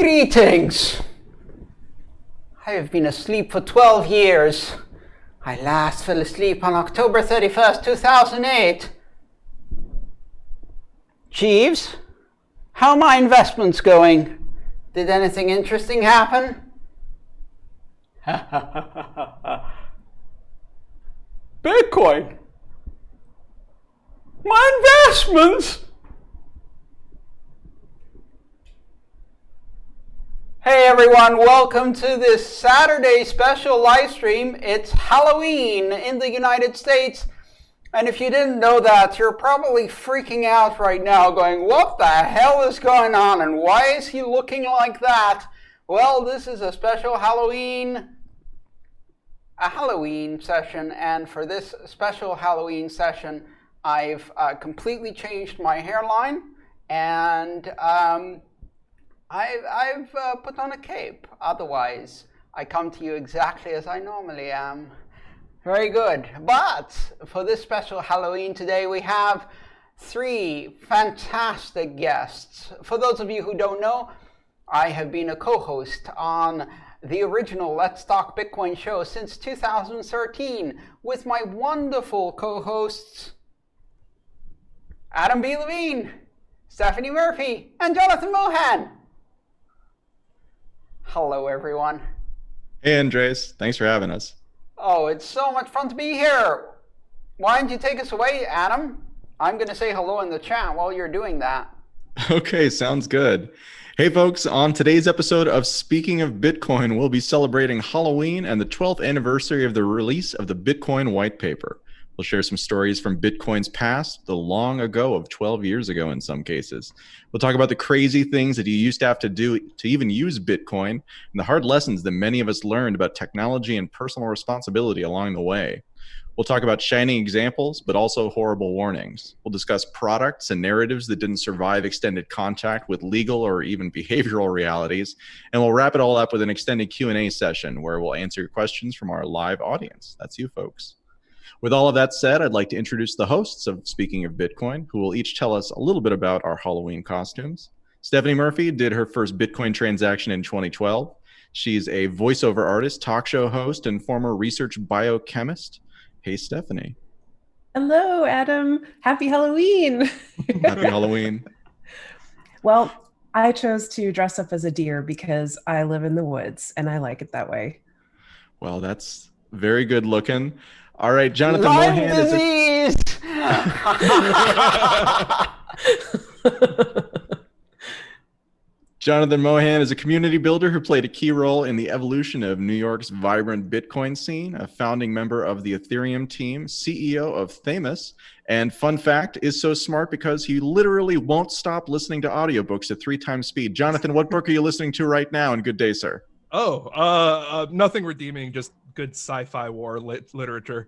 Greetings! I have been asleep for 12 years. I last fell asleep on October 31st, 2008. Jeeves, how are my investments going? Did anything interesting happen? Bitcoin? My investments? Hey everyone, welcome to this Saturday special live stream. It's Halloween in the United States. And if you didn't know that, you're probably freaking out right now going, what the hell is going on and why is he looking like that? Well, this is a special Halloween session, and for this special Halloween session, I've completely changed my hairline, and I've put on a cape. Otherwise, I come to you exactly as I normally am. Very good. But for this special Halloween today, we have three fantastic guests. For those of you who don't know, I have been a co-host on the original Let's Talk Bitcoin show since 2013 with my wonderful co-hosts Adam B. Levine, Stephanie Murphy, and Jonathan Mohan. Hello, everyone. Hey, Andres. Thanks for having us. Oh, it's so much fun to be here. Why don't you take us away, Adam? I'm going to say hello in the chat while you're doing that. Okay, sounds good. Hey, folks. On today's episode of Speaking of Bitcoin, we'll be celebrating Halloween and the 12th anniversary of the release of the Bitcoin white paper. We'll share some stories from Bitcoin's past, the long ago of 12 years ago in some cases. We'll talk about the crazy things that you used to have to do to even use Bitcoin and the hard lessons that many of us learned about technology and personal responsibility along the way. We'll talk about shining examples, but also horrible warnings. We'll discuss products and narratives that didn't survive extended contact with legal or even behavioral realities. And we'll wrap it all up with an extended Q&A session where we'll answer your questions from our live audience. That's you folks. With all of that said, I'd like to introduce the hosts of Speaking of Bitcoin, who will each tell us a little bit about our Halloween costumes. Stephanie Murphy did her first Bitcoin transaction in 2012. She's a voiceover artist, talk show host, and former research biochemist. Hey, Stephanie. Hello, Adam. Happy Halloween. Happy Halloween. Well, I chose to dress up as a deer because I live in the woods and I like it that way. Well, that's very good looking. All right, Jonathan Lyme Mohan disease! Jonathan Mohan is a community builder who played a key role in the evolution of New York's vibrant Bitcoin scene, a founding member of the Ethereum team, CEO of Themis, and fun fact, is so smart because he literally won't stop listening to audiobooks at 3 times speed. Jonathan, what book are you listening to right now? And good day, sir. Nothing redeeming, just good sci-fi war literature.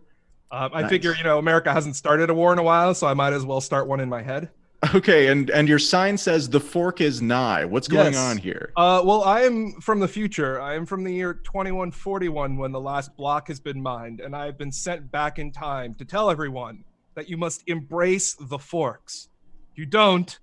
I Nice. figure, America hasn't started a war in a while, so I might as well start one in my head. Okay, and your sign says the fork is nigh. What's going Yes. on here? Well, I am from the future. I am from the year 2141 when the last block has been mined, and I have been sent back in time to tell everyone that you must embrace the forks. If you don't,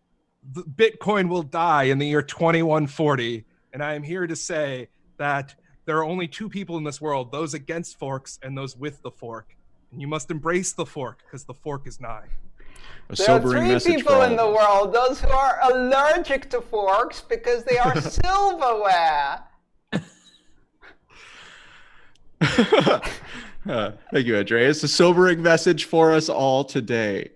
the Bitcoin will die in the year 2140, and I am here to say that there are only 2 people in this world, those against forks and those with the fork. And you must embrace the fork because the fork is nigh. There are 3 people in the world, those who are allergic to forks because they are silverware. Thank you, Andreas. A sobering message for us all today.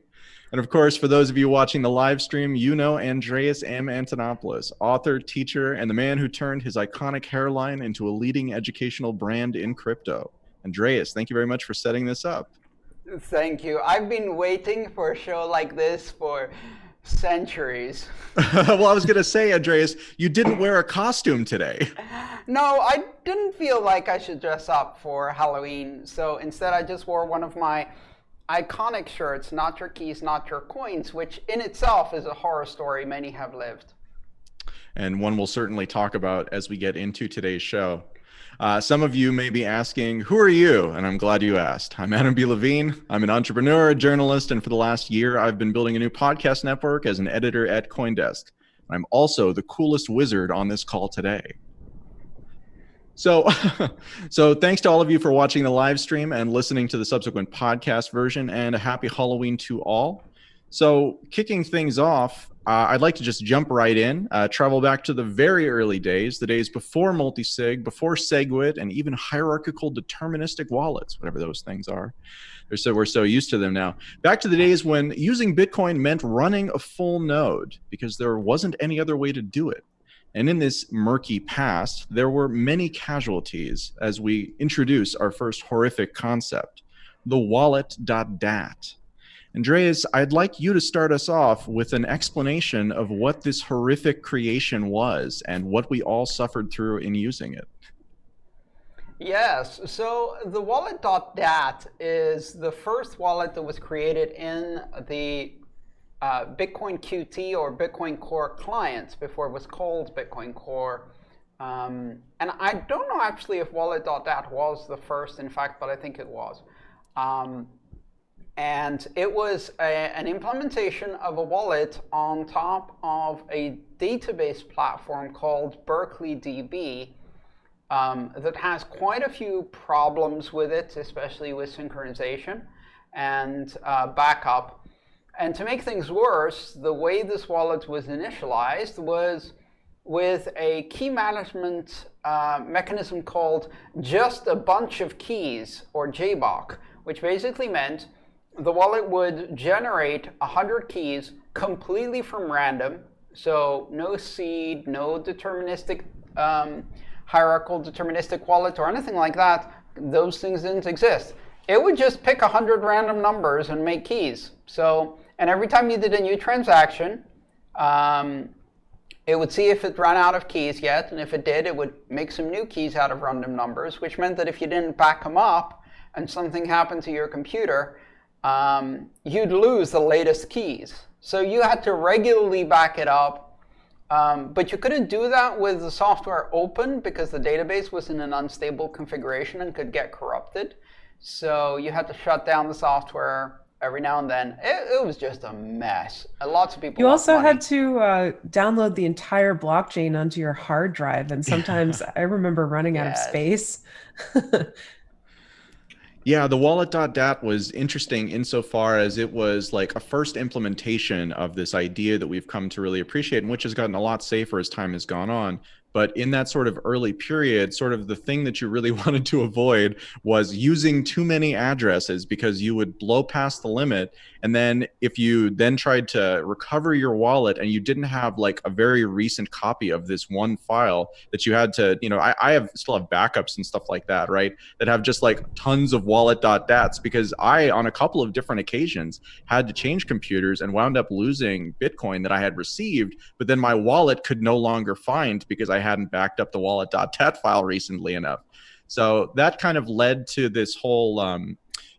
And of course, for those of you watching the live stream, you know Andreas M. Antonopoulos, author, teacher, and the man who turned his iconic hairline into a leading educational brand in crypto. Andreas, thank you very much for setting this up. Thank you. I've been waiting for a show like this for centuries. Well, I was going to say, Andreas, you didn't wear a costume today. No, I didn't feel like I should dress up for Halloween. So instead, I just wore one of my iconic shirts, Not Your Keys, Not Your Coins, which in itself is a horror story many have lived. And one we'll certainly talk about as we get into today's show. Some of you may be asking, who are you? And I'm glad you asked. I'm Adam B. Levine. I'm an entrepreneur, a journalist, and for the last year, I've been building a new podcast network as an editor at CoinDesk. I'm also the coolest wizard on this call today. So, so thanks to all of you for watching the live stream and listening to the subsequent podcast version, and a happy Halloween to all. So kicking things off, I'd like to just jump right in, travel back to the very early days, the days before multi-sig, before SegWit, and even hierarchical deterministic wallets, whatever those things are. We're so used to them now. Back to the days when using Bitcoin meant running a full node because there wasn't any other way to do it. And in this murky past, there were many casualties as we introduce our first horrific concept, the Wallet.dat. Andreas, I'd like you to start us off with an explanation of what this horrific creation was and what we all suffered through in using it. Yes, so the Wallet.dat is the first wallet that was created in the Bitcoin QT or Bitcoin Core clients before it was called Bitcoin Core. And I don't know actually if Wallet.dat was the first, in fact, but I think it was. And it was an implementation of a wallet on top of a database platform called BerkeleyDB that has quite a few problems with it, especially with synchronization and backup. And to make things worse, the way this wallet was initialized was with a key management mechanism called just a bunch of keys, or JBOK, which basically meant the wallet would generate 100 keys completely from random, so no seed, no deterministic, hierarchical deterministic wallet or anything like that. Those things didn't exist. It would just pick 100 random numbers and make keys. So, and every time you did a new transaction, it would see if it ran out of keys yet, and if it did, it would make some new keys out of random numbers, which meant that if you didn't back them up and something happened to your computer, you'd lose the latest keys. So you had to regularly back it up, but you couldn't do that with the software open because the database was in an unstable configuration and could get corrupted. So you had to shut down the software every now and then. It was just a mess. Lots of people. You also had to download the entire blockchain onto your hard drive, and sometimes I remember running out of space. Yeah, the Wallet.dat was interesting insofar as it was like a first implementation of this idea that we've come to really appreciate, and which has gotten a lot safer as time has gone on. But in that sort of early period, sort of the thing that you really wanted to avoid was using too many addresses, because you would blow past the limit. And then if you then tried to recover your wallet and you didn't have like a very recent copy of this one file that you had to, you know, I still have backups and stuff like that, right? That have just like tons of Wallet.dats, because I, on a couple of different occasions, had to change computers and wound up losing Bitcoin that I had received, but then my wallet could no longer find because I hadn't backed up the Wallet.dat file recently enough. So that kind of led to this whole,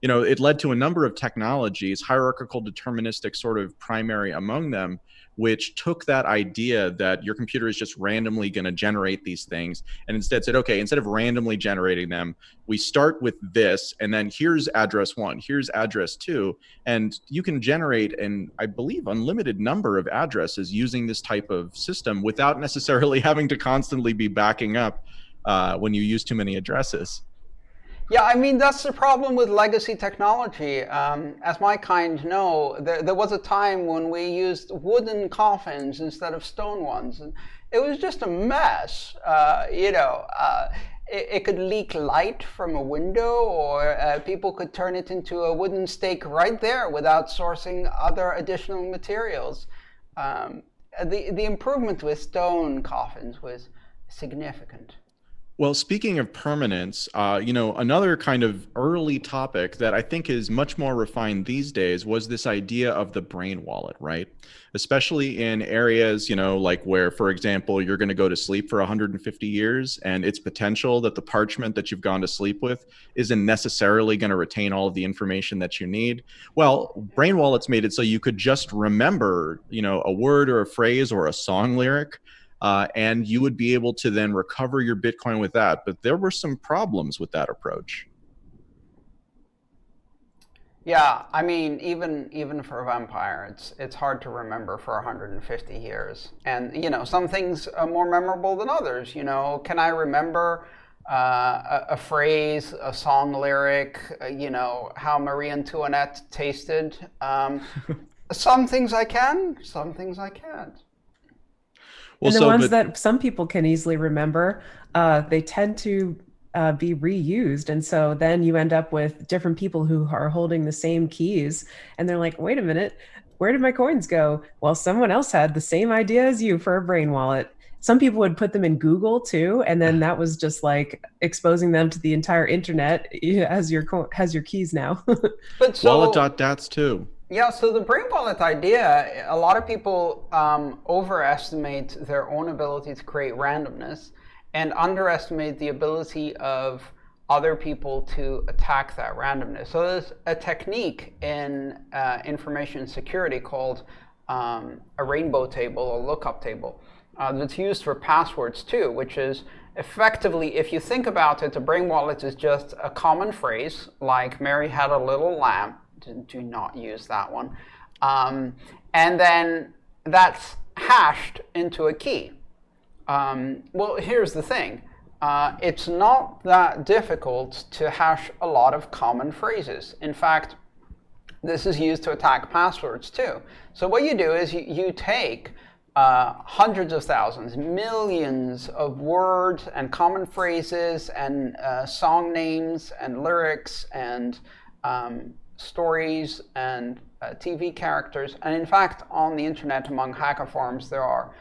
it led to a number of technologies, hierarchical deterministic sort of primary among them, which took that idea that your computer is just randomly going to generate these things and instead said, okay, instead of randomly generating them, we start with this, and then here's address 1, here's address 2, and you can generate an, I believe, unlimited number of addresses using this type of system without necessarily having to constantly be backing up when you use too many addresses. Yeah, I mean, that's the problem with legacy technology. As my kind know, there was a time when we used wooden coffins instead of stone ones. And it was just a mess. It could leak light from a window, or people could turn it into a wooden stake right there without sourcing other additional materials. The improvement with stone coffins was significant. Well, speaking of permanence, another kind of early topic that I think is much more refined these days was this idea of the brain wallet, right? Especially in areas, like where, for example, you're going to go to sleep for 150 years and it's potential that the parchment that you've gone to sleep with isn't necessarily going to retain all of the information that you need. Well, brain wallets made it so you could just remember, a word or a phrase or a song lyric. And you would be able to then recover your Bitcoin with that. But there were some problems with that approach. Yeah, I mean, even for a vampire, it's hard to remember for 150 years. And some things are more memorable than others. Can I remember a phrase, a song lyric? How Marie Antoinette tasted. Some things I can, some things I can't. And the ones that some people can easily remember, they tend to be reused. And so then you end up with different people who are holding the same keys. And they're like, wait a minute, where did my coins go? Well, someone else had the same idea as you for a brain wallet. Some people would put them in Google too. And then that was just like exposing them to the entire internet as your keys now. But so, Wallet.dat too. Yeah, so the brain wallet idea, a lot of people overestimate their own ability to create randomness and underestimate the ability of other people to attack that randomness. So there's a technique in information security called a rainbow table or lookup table that's used for passwords too, which is effectively, if you think about it, a brain wallet is just a common phrase like Mary had a little lamb. Do not use that one. And then that's hashed into a key. Well, here's the thing. It's not that difficult to hash a lot of common phrases. In fact, this is used to attack passwords too. So what you do is you take hundreds of thousands, millions of words and common phrases and song names and lyrics and stories and TV characters. And in fact, on the internet among hacker forums, there are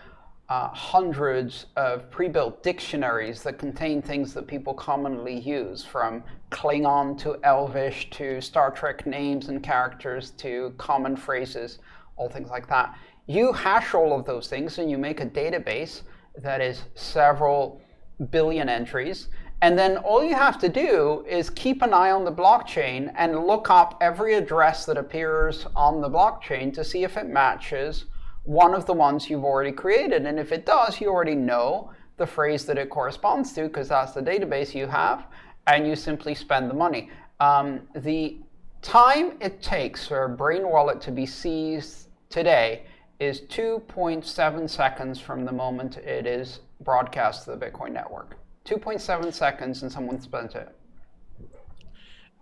hundreds of pre-built dictionaries that contain things that people commonly use, from Klingon to Elvish to Star Trek names and characters to common phrases, all things like that. You hash all of those things and you make a database that is several billion entries. And then all you have to do is keep an eye on the blockchain and look up every address that appears on the blockchain to see if it matches one of the ones you've already created. And if it does, you already know the phrase that it corresponds to because that's the database you have, and you simply spend the money. The time it takes for a brain wallet to be seized today is 2.7 seconds from the moment it is broadcast to the Bitcoin network. 2.7 seconds and someone spent it.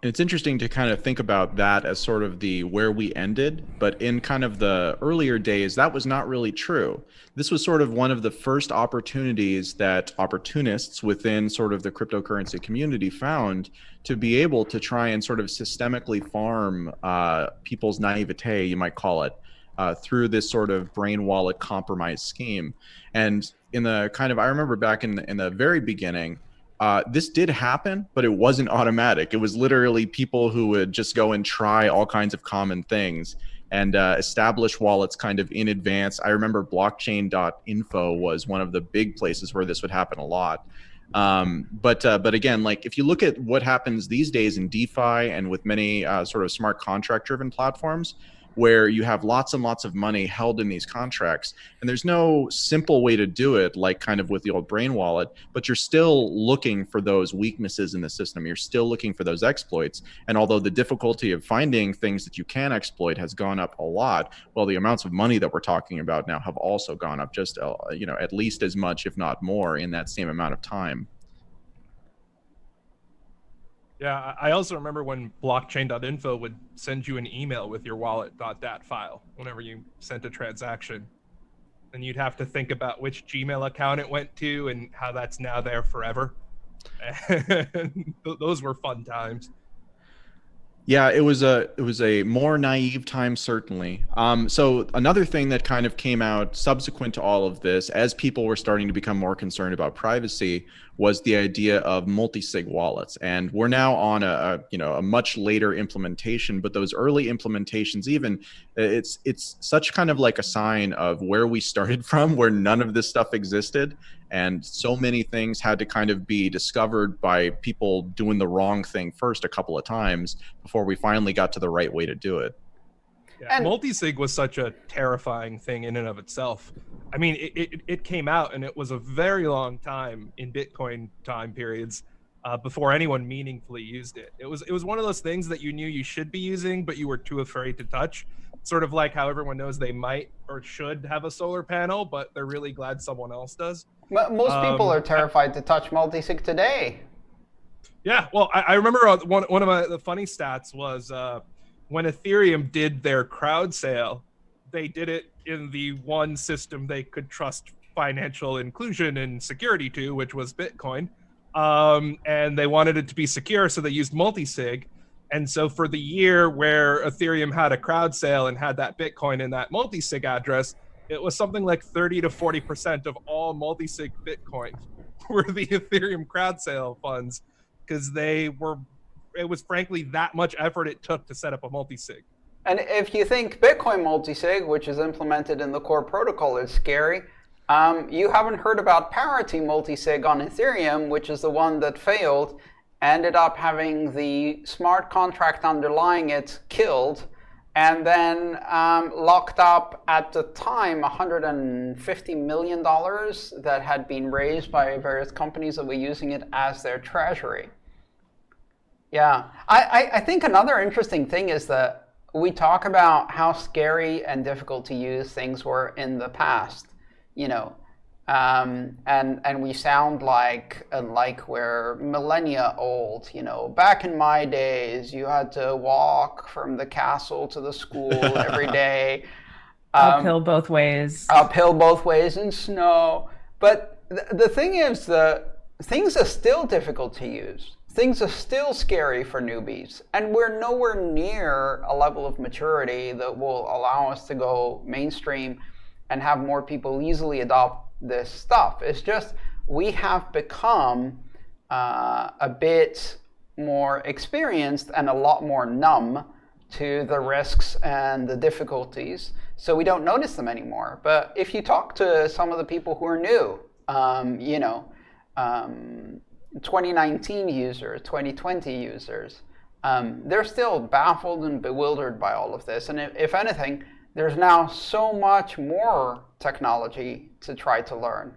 It's interesting to kind of think about that as sort of the where we ended, but in kind of the earlier days, that was not really true. This was sort of one of the first opportunities that opportunists within sort of the cryptocurrency community found to be able to try and sort of systemically farm people's naivete, you might call it, through this sort of brain wallet compromise scheme. And in the kind of, I remember back in the very beginning, this did happen, but it wasn't automatic. It was literally people who would just go and try all kinds of common things and establish wallets kind of in advance. I remember blockchain.info was one of the big places where this would happen a lot. But again, like if you look at what happens these days in DeFi and with many sort of smart contract driven platforms, where you have lots and lots of money held in these contracts. And there's no simple way to do it, like kind of with the old brain wallet, but you're still looking for those weaknesses in the system. You're still looking for those exploits. And although the difficulty of finding things that you can exploit has gone up a lot, well, the amounts of money that we're talking about now have also gone up just, at least as much, if not more, in that same amount of time. Yeah, I also remember when blockchain.info would send you an email with your wallet.dat file whenever you sent a transaction. And you'd have to think about which Gmail account it went to and how that's now there forever. And those were fun times. Yeah, it was a more naive time, certainly. So another thing that kind of came out subsequent to all of this, as people were starting to become more concerned about privacy, was the idea of multi-sig wallets. And we're now on a much later implementation, but those early implementations, even it's such kind of like a sign of where we started from, where none of this stuff existed. And so many things had to kind of be discovered by people doing the wrong thing first a couple of times before we finally got to the right way to do it. Yeah, multi-sig was such a terrifying thing in and of itself. I mean, it came out and it was a very long time in Bitcoin time periods before anyone meaningfully used it. It was one of those things that you knew you should be using, but you were too afraid to touch. Sort of like how everyone knows they might or should have a solar panel, but they're really glad someone else does. Most people are terrified to touch multisig today. Yeah, well, I remember one of the funny stats was when Ethereum did their crowd sale, they did it in the one system they could trust financial inclusion and security to, which was Bitcoin. And they wanted it to be secure, so they used multi-sig. And so for the year where Ethereum had a crowd sale and had that Bitcoin in that multi-sig address, it was something like 30 to 40% of all multi-sig Bitcoin were the Ethereum crowd sale funds, because it was frankly that much effort it took to set up a multi-sig. And if you think Bitcoin multisig, which is implemented in the core protocol, is scary, you haven't heard about parity multisig on Ethereum, which is the one that failed, ended up having the smart contract underlying it killed, and then locked up at the time $150 million that had been raised by various companies that were using it as their treasury. Yeah, I think another interesting thing is that we talk about how scary and difficult to use things were in the past, and we sound like we're millennia old. Back in my days, you had to walk from the castle to the school every day. Uphill both ways. Uphill both ways in snow. But the thing is, things are still difficult to use. Things are still scary for newbies, and we're nowhere near a level of maturity that will allow us to go mainstream and have more people easily adopt this stuff. It's just we have become a bit more experienced and a lot more numb to the risks and the difficulties, so we don't notice them anymore. But if you talk to some of the people who are new, 2019 users, 2020 users, they're still baffled and bewildered by all of this. And if anything, there's now so much more technology to try to learn.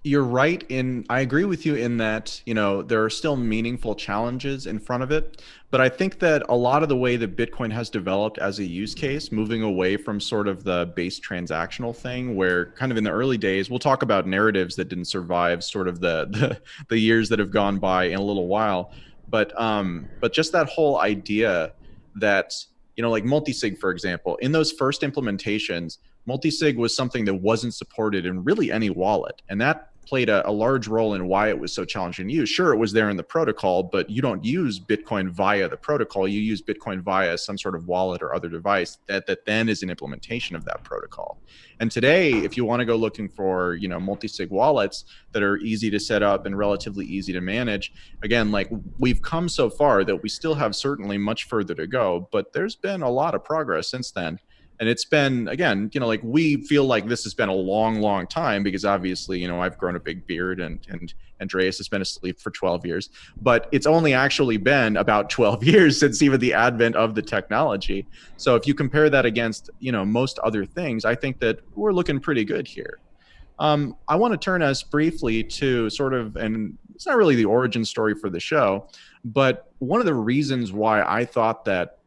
You're right I agree with you in that, there are still meaningful challenges in front of it. But I think that a lot of the way that Bitcoin has developed as a use case, moving away from sort of the base transactional thing, where kind of in the early days, we'll talk about narratives that didn't survive sort of the years that have gone by in a little while. But just that whole idea that, like multisig, for example, in those first implementations, multisig was something that wasn't supported in really any wallet. And that played a large role in why it was so challenging to use. Sure, it was there in the protocol, but you don't use Bitcoin via the protocol. You use Bitcoin via some sort of wallet or other device that then is an implementation of that protocol. And today, if you want to go looking for, multi-sig wallets that are easy to set up and relatively easy to manage, again, like we've come so far that we still have certainly much further to go, but there's been a lot of progress since then. And it's been, again, like we feel like this has been a long, long time because obviously, I've grown a big beard and Andreas has been asleep for 12 years. But it's only actually been about 12 years since even the advent of the technology. So if you compare that against, most other things, I think that we're looking pretty good here. I want to turn us briefly to sort of, and it's not really the origin story for the show, but one of the reasons why I thought that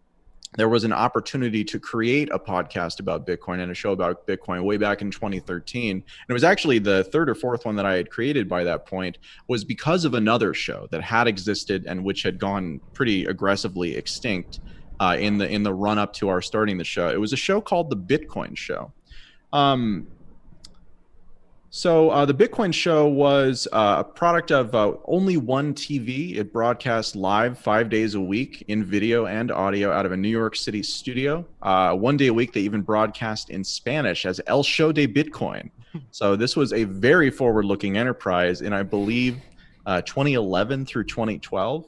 there was an opportunity to create a podcast about Bitcoin and a show about Bitcoin way back in 2013. And it was actually the third or fourth one that I had created by that point, was because of another show that had existed and which had gone pretty aggressively extinct in the run up to our starting the show. It was a show called The Bitcoin Show. So the Bitcoin Show was a product of Only One TV. It broadcast live 5 days a week in video and audio out of a New York City studio. 1 day a week, they even broadcast in Spanish as El Show de Bitcoin. So this was a very forward-looking enterprise in, I believe, 2011 through 2012.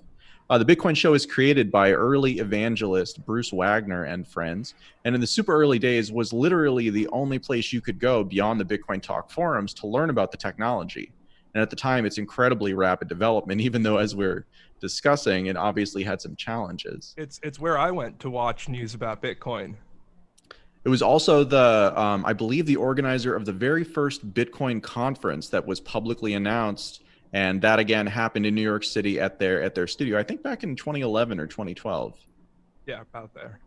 The Bitcoin Show is created by early evangelist Bruce Wagner and friends, and in the super early days was literally the only place you could go beyond the Bitcoin Talk forums to learn about the technology. And at the time, it's incredibly rapid development, even though, as we're discussing, it obviously had some challenges. It's where I went to watch news about Bitcoin. It was also the, I believe, the organizer of the very first Bitcoin conference that was publicly announced. And that again happened in New York City at their studio, I think back in 2011 or 2012. Yeah, about there.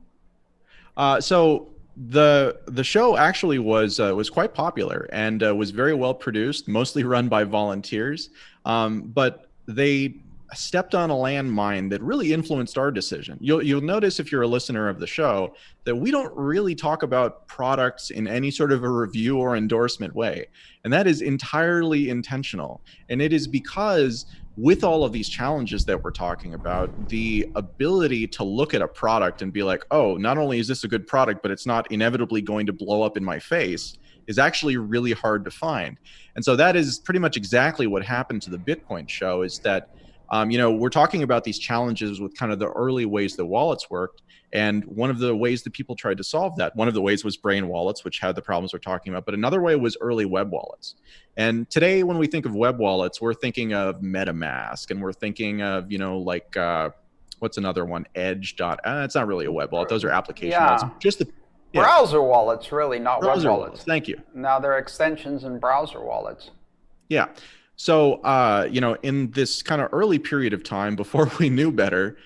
So the show actually was quite popular and was very well produced, mostly run by volunteers. But they stepped on a landmine that really influenced our decision. You'll notice if you're a listener of the show that we don't really talk about products in any sort of a review or endorsement way. And that is entirely intentional. And it is because with all of these challenges that we're talking about, the ability to look at a product and be like, oh, not only is this a good product, but it's not inevitably going to blow up in my face, is actually really hard to find. And so that is pretty much exactly what happened to the Bitcoin show, is that we're talking about these challenges with kind of the early ways that wallets worked. And one of the ways that people tried to solve that, one of the ways was brain wallets, which had the problems we're talking about. But another way was early web wallets. And today, when we think of web wallets, we're thinking of MetaMask, and we're thinking of, what's another one? Edge.dot. It's not really a web wallet. Those are application wallets. Just the browser wallets, really, not browser web wallets. Thank you. Now they're extensions and browser wallets. Yeah. So, in this kind of early period of time before we knew better,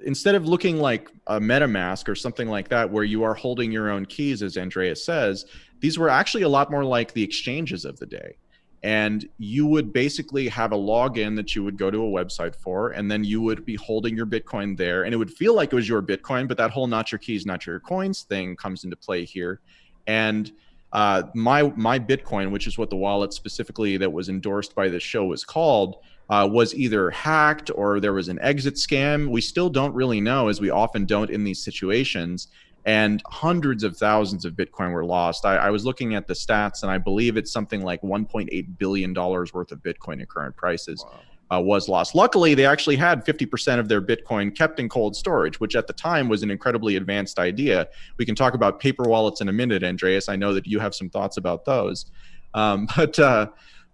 instead of looking like a MetaMask or something like that, where you are holding your own keys, as Andreas says, these were actually a lot more like the exchanges of the day. And you would basically have a login that you would go to a website for, and then you would be holding your Bitcoin there, and it would feel like it was your Bitcoin, but that whole not your keys, not your coins thing comes into play here. And my Bitcoin, which is what the wallet specifically that was endorsed by this show was called, was either hacked or there was an exit scam. We still don't really know, as we often don't in these situations. And hundreds of thousands of Bitcoin were lost. I was looking at the stats, and I believe it's something like $1.8 billion worth of Bitcoin at current prices. Wow. Was lost. Luckily, they actually had 50% of their Bitcoin kept in cold storage, which at the time was an incredibly advanced idea. We can talk about paper wallets in a minute, Andreas. I know that you have some thoughts about those. But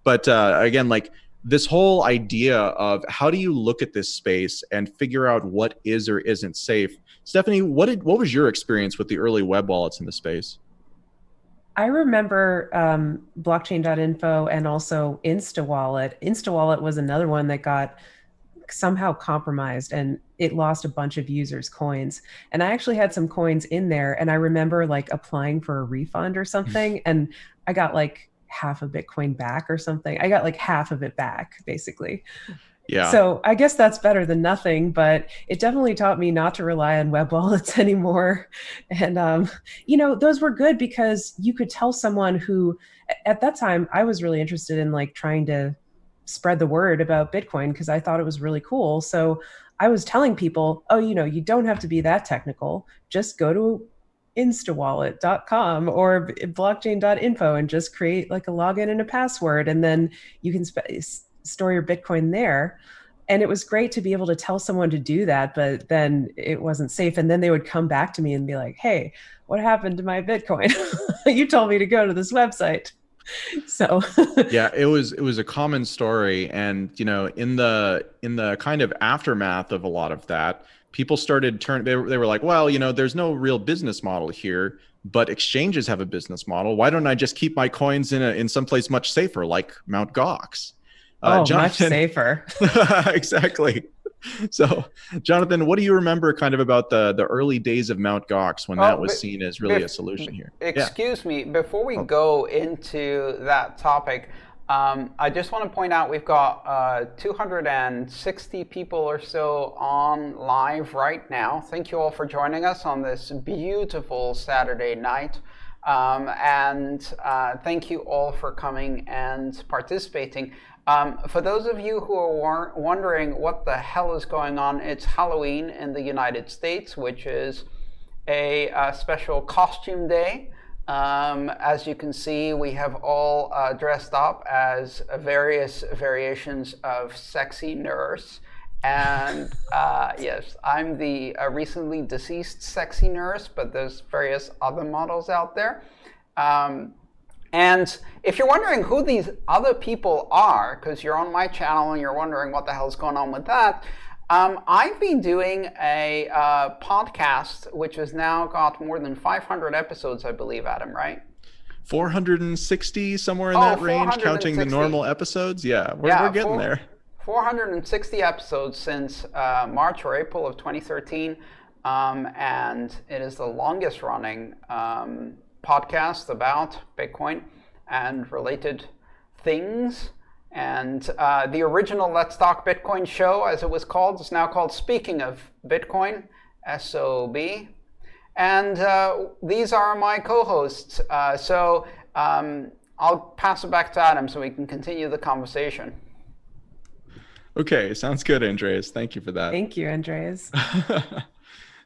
again, like this whole idea of how do you look at this space and figure out what is or isn't safe. Stephanie, what was your experience with the early web wallets in the space? I remember blockchain.info and also InstaWallet. InstaWallet was another one that got somehow compromised, and it lost a bunch of users' coins. And I actually had some coins in there, and I remember like applying for a refund or something, and I got like half a Bitcoin back or something. I got like half of it back, basically. Yeah. So I guess that's better than nothing, but it definitely taught me not to rely on web wallets anymore. And, those were good because you could tell someone who, at that time, I was really interested in like trying to spread the word about Bitcoin because I thought it was really cool. So I was telling people, oh, you don't have to be that technical. Just go to instawallet.com or blockchain.info and just create like a login and a password. And then you can store your Bitcoin there. And it was great to be able to tell someone to do that, but then it wasn't safe. And then they would come back to me and be like, hey, what happened to my Bitcoin? You told me to go to this website. So yeah, it was a common story. And, in the kind of aftermath of a lot of that, people started they were like, well, there's no real business model here, but exchanges have a business model. Why don't I just keep my coins in someplace much safer, like Mt. Gox? Jonathan, much safer. Exactly. So, Jonathan, what do you remember kind of about the early days of Mt. Gox when that was seen as really a solution here? Excuse me, before we go into that topic, I just want to point out we've got 260 people or so on live right now. Thank you all for joining us on this beautiful Saturday night. And thank you all for coming and participating. For those of you who are wondering what the hell is going on, it's Halloween in the United States, which is a special costume day. As you can see, we have all dressed up as various variations of sexy nurse. And yes, I'm the recently deceased sexy nurse, but there's various other models out there. And if you're wondering who these other people are, because you're on my channel and you're wondering what the hell is going on with that, I've been doing a podcast, which has now got more than 500 episodes, I believe, Adam, right? 460, somewhere in that range, counting the normal episodes. Yeah, we're getting there. 460 episodes since March or April of 2013. And it is the longest running podcast about Bitcoin and related things. And the original Let's Talk Bitcoin show, as it was called, is now called Speaking of Bitcoin, SOB. And these are my co-hosts. So I'll pass it back to Adam so we can continue the conversation. Okay, sounds good, Andreas. Thank you for that. Thank you, Andreas.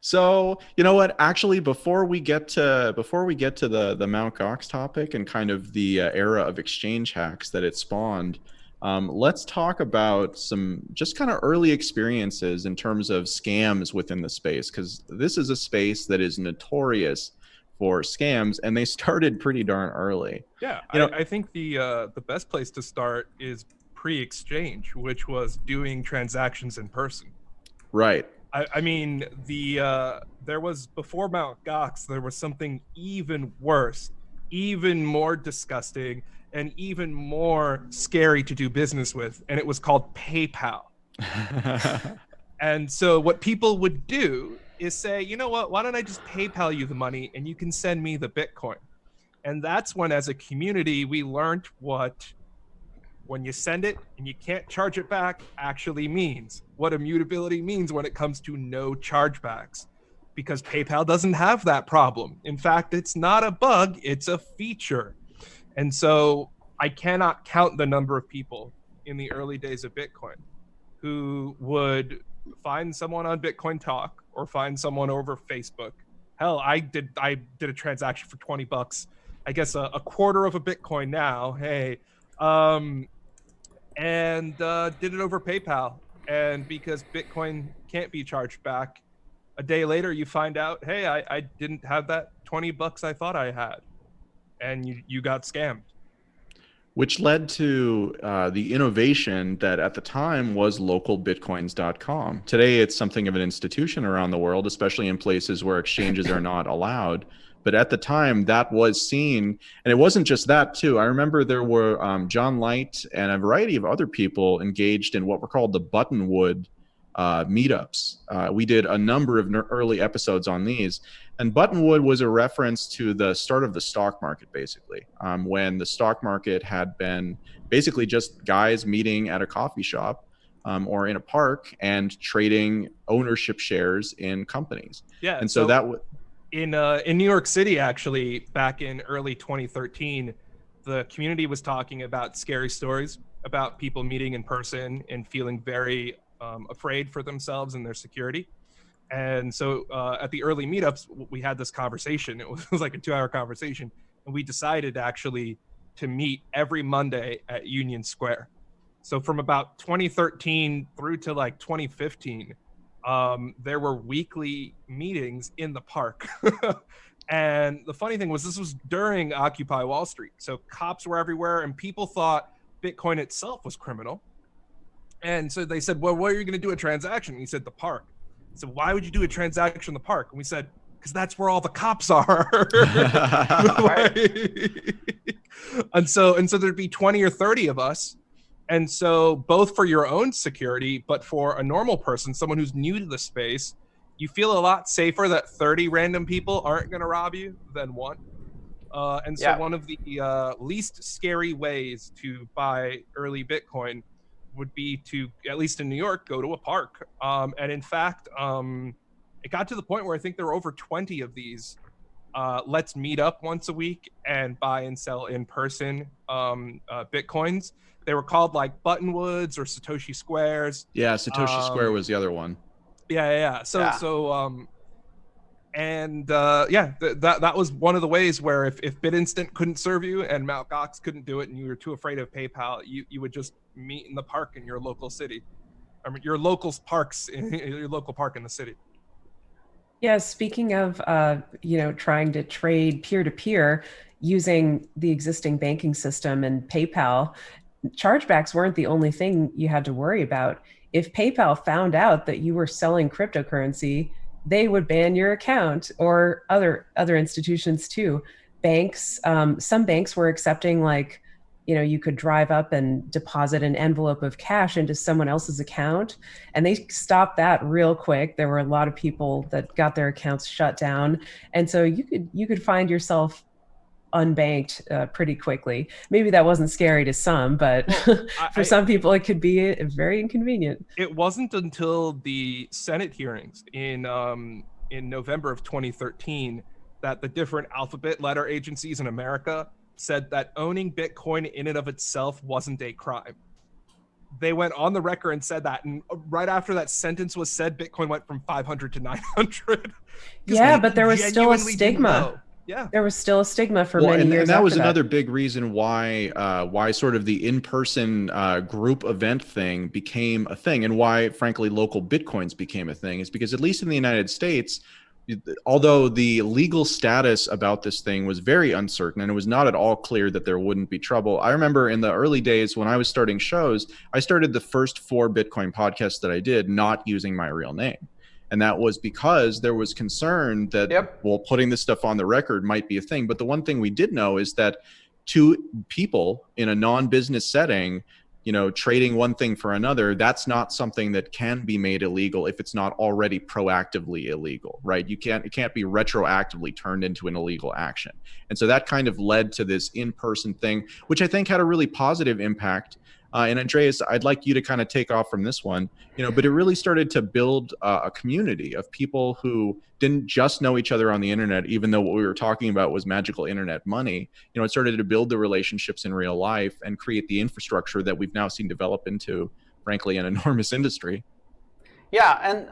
So, you know what? Actually, before we get to the Mt. Gox topic and kind of the era of exchange hacks that it spawned, let's talk about some just kind of early experiences in terms of scams within the space, because this is a space that is notorious for scams, and they started pretty darn early. Yeah, I think the best place to start is pre-exchange, which was doing transactions in person. Right. I mean, there was, before Mt. Gox, there was something even worse, even more disgusting, and even more scary to do business with, and it was called PayPal. And so what people would do is say, you know what, why don't I just PayPal you the money and you can send me the Bitcoin? And that's when, as a community, we learned what when you send it and you can't charge it back actually means, what immutability means when it comes to no chargebacks, because PayPal doesn't have that problem. In fact, it's not a bug, it's a feature. And so I cannot count the number of people in the early days of Bitcoin who would find someone on Bitcoin Talk or find someone over Facebook. Hell, I did a transaction for $20. I guess a quarter of a Bitcoin now. Hey, and did it over PayPal. And because Bitcoin can't be charged back, a day later you find out, hey, I didn't have that $20 I thought I had, and you got scammed. Which led to the innovation that at the time was localbitcoins.com. Today, it's something of an institution around the world, especially in places where exchanges are not allowed. But at the time, that was seen. And it wasn't just that, too. I remember there were John Light and a variety of other people engaged in what were called the Buttonwood meetups. We did a number of early episodes on these. And Buttonwood was a reference to the start of the stock market, basically, when the stock market had been basically just guys meeting at a coffee shop or in a park and trading ownership shares in companies. Yeah, and so that in New York City, actually, back in early 2013, the community was talking about scary stories about people meeting in person and feeling very afraid for themselves and their security. And so at the early meetups, we had this conversation. It was like a 2-hour conversation. And we decided actually to meet every Monday at Union Square. So from about 2013 through to like 2015, there were weekly meetings in the park. And the funny thing was, this was during Occupy Wall Street. So cops were everywhere and people thought Bitcoin itself was criminal. And so they said, well, where are you going to do a transaction? And he said, the park. So why would you do a transaction in the park? And we said, because that's where all the cops are. and so there'd be 20 or 30 of us. And so both for your own security, but for a normal person, someone who's new to the space, you feel a lot safer that 30 random people aren't going to rob you than one. And so one of the least scary ways to buy early Bitcoin would be to, at least in New York, go to a park. And in fact, it got to the point where I think there were over 20 of these let's meet up once a week and buy and sell in person Bitcoins. They were called like Buttonwoods or Satoshi Squares. Yeah, Satoshi Square was the other one. Yeah. That was one of the ways where if BitInstant couldn't serve you and Mt. Gox couldn't do it and you were too afraid of PayPal, you would just meet in the park in your local city. I mean, your local park in the city. Yeah, speaking of trying to trade peer-to-peer using the existing banking system and PayPal, chargebacks weren't the only thing you had to worry about. If PayPal found out that you were selling cryptocurrency, they would ban your account, or other institutions too. Banks, some banks were accepting, like, you could drive up and deposit an envelope of cash into someone else's account, and they stopped that real quick. There were a lot of people that got their accounts shut down, and so you could find yourself unbanked pretty quickly. Maybe that wasn't scary to some, but for some people it could be very inconvenient. It wasn't until the Senate hearings in November of 2013 that the different alphabet letter agencies in America said that owning Bitcoin in and of itself wasn't a crime. They went on the record and said that, and right after that sentence was said, Bitcoin went from 500 to 900. Yeah, but there was still a stigma. Yeah, there was still a stigma for many years. And that was another big reason why sort of the in-person group event thing became a thing, and why, frankly, local Bitcoins became a thing, is because, at least in the United States, although the legal status about this thing was very uncertain and it was not at all clear that there wouldn't be trouble. I remember in the early days when I was starting shows, I started the first 4 Bitcoin podcasts that I did not using my real name. And that was because there was concern that, well, putting this stuff on the record might be a thing. But the one thing we did know is that 2 people in a non-business setting, trading one thing for another, that's not something that can be made illegal if it's not already proactively illegal, right? It can't be retroactively turned into an illegal action. And so that kind of led to this in-person thing, which I think had a really positive impact. And Andreas, I'd like you to kind of take off from this one, but it really started to build a community of people who didn't just know each other on the internet, even though what we were talking about was magical internet money. It started to build the relationships in real life and create the infrastructure that we've now seen develop into, frankly, an enormous industry. Yeah, and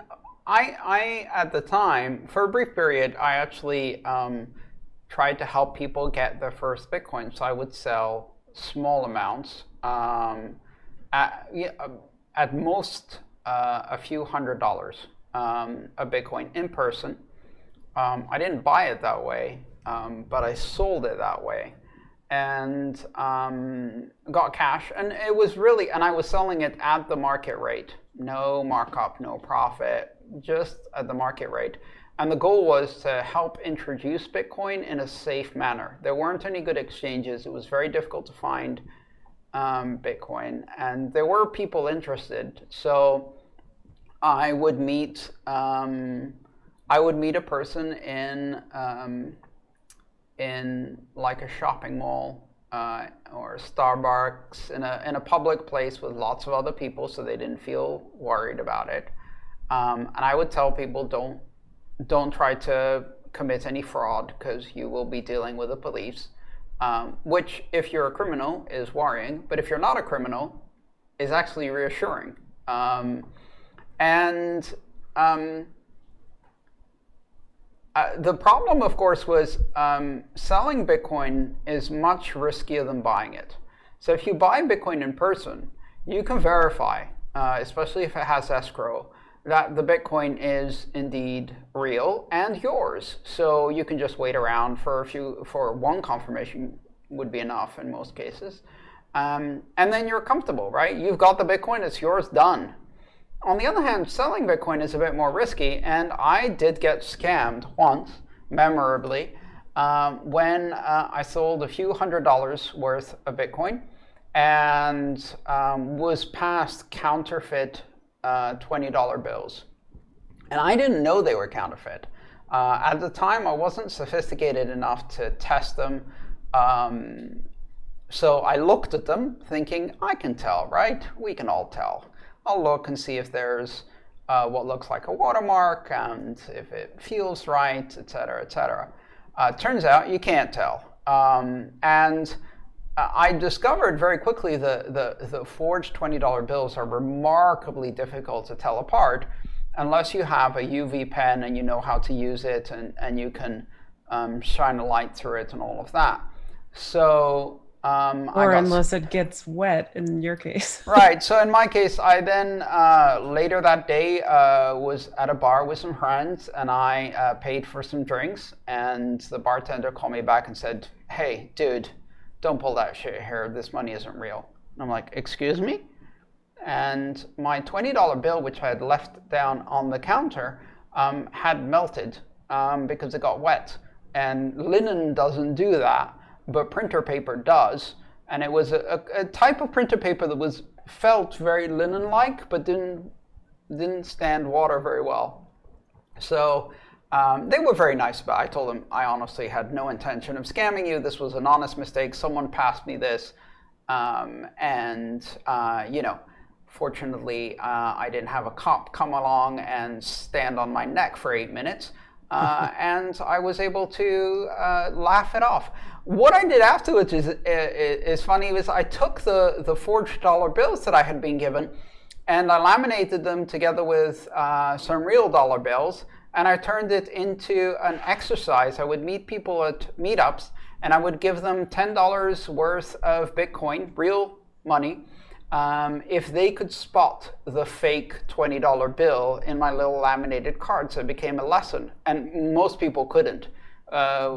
I at the time, for a brief period, I actually tried to help people get their first Bitcoin. So I would sell small amounts, at most a few $100s a Bitcoin in person. I didn't buy it that way, but I sold it that way, and got cash. And it was really, and I was selling it at the market rate, no markup, no profit, just at the market rate. And the goal was to help introduce Bitcoin in a safe manner. There weren't any good exchanges. It was very difficult to find Bitcoin, and there were people interested. So I would meet a person in like a shopping mall or Starbucks, in a public place with lots of other people, so they didn't feel worried about it. And I would tell people, don't try to commit any fraud, because you will be dealing with the police. Which, if you're a criminal, is worrying, but if you're not a criminal, is actually reassuring. The problem, of course, was selling Bitcoin is much riskier than buying it. So if you buy Bitcoin in person, you can verify, especially if it has escrow, that the Bitcoin is indeed real and yours. So you can just wait around for one confirmation would be enough in most cases. And then you're comfortable, right? You've got the Bitcoin, it's yours, done. On the other hand, selling Bitcoin is a bit more risky, and I did get scammed once, memorably, when I sold a few $100s worth of Bitcoin and was passed counterfeit $20 bills. And I didn't know they were counterfeit. At the time, I wasn't sophisticated enough to test them. So I looked at them thinking, I can tell, right? We can all tell. I'll look and see if there's what looks like a watermark and if it feels right, etc., etc. Turns out you can't tell. And I discovered very quickly the forged $20 bills are remarkably difficult to tell apart unless you have a UV pen and you know how to use it, and you can shine a light through it and all of that. So unless it gets wet in your case. Right. So in my case, I then later that day was at a bar with some friends, and I paid for some drinks, and the bartender called me back and said, "Hey, dude, don't pull that shit here. This money isn't real." And I'm like, excuse me? And my $20 bill, which I had left down on the counter, had melted because it got wet. And linen doesn't do that, but printer paper does. And it was a type of printer paper that felt very linen-like, but didn't stand water very well. So they were very nice, but I told them I honestly had no intention of scamming you. This was an honest mistake. Someone passed me this, fortunately, I didn't have a cop come along and stand on my neck for 8 minutes, and I was able to laugh it off. What I did afterwards is funny. Was I took the forged dollar bills that I had been given, and I laminated them together with some real dollar bills, and I turned it into an exercise. I would meet people at meetups, and I would give them $10 worth of Bitcoin, real money, if they could spot the fake $20 bill in my little laminated card. So it became a lesson, and most people couldn't,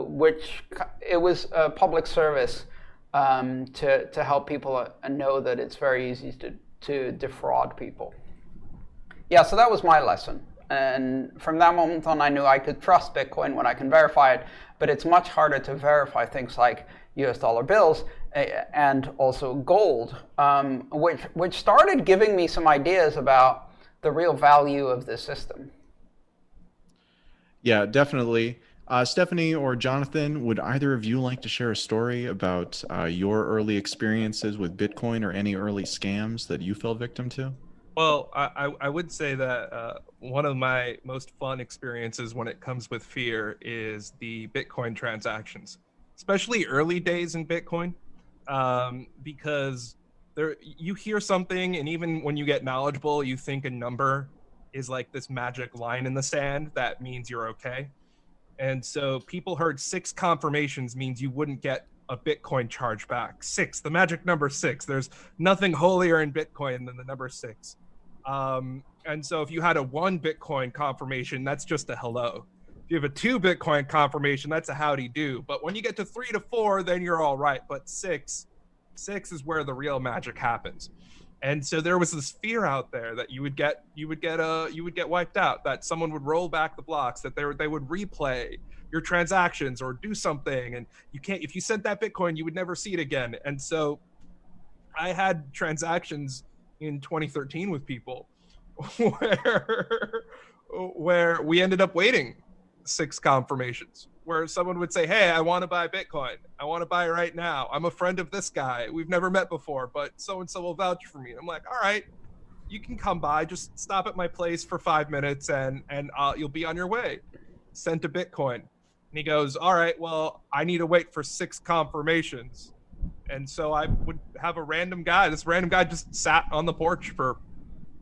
which it was a public service to help people know that it's very easy to defraud people. Yeah, so that was my lesson. And from that moment on, I knew I could trust Bitcoin when I can verify it, but it's much harder to verify things like US dollar bills and also gold, which started giving me some ideas about the real value of this system. Yeah, definitely. Stephanie or Jonathan, would either of you like to share a story about your early experiences with Bitcoin or any early scams that you fell victim to? Well, I would say that one of my most fun experiences when it comes with fear is the Bitcoin transactions, especially early days in Bitcoin, because you hear something, and even when you get knowledgeable, you think a number is like this magic line in the sand that means you're okay. And so people heard 6 confirmations means you wouldn't get a Bitcoin charge back. 6, the magic number 6. There's nothing holier in Bitcoin than the number 6. And so if you had a 1 Bitcoin confirmation, that's just a hello. If you have a 2 Bitcoin confirmation, that's a howdy do. But when you get to 3 to 4, then you're all right. But 6 is where the real magic happens. And so there was this fear out there that you would get wiped out, that someone would roll back the blocks, that they would replay your transactions or do something, and if you sent that Bitcoin, you would never see it again. And so I had transactions in 2013 with people where we ended up waiting 6 confirmations, where someone would say, hey, I want to buy Bitcoin. I want to buy it right now. I'm a friend of this guy. We've never met before, but so-and-so will vouch for me. And I'm like, all right, you can come by. Just stop at my place for 5 minutes and you'll be on your way. Sent a Bitcoin. And he goes, all right, well, I need to wait for 6 confirmations. And so I would have this random guy just sat on the porch for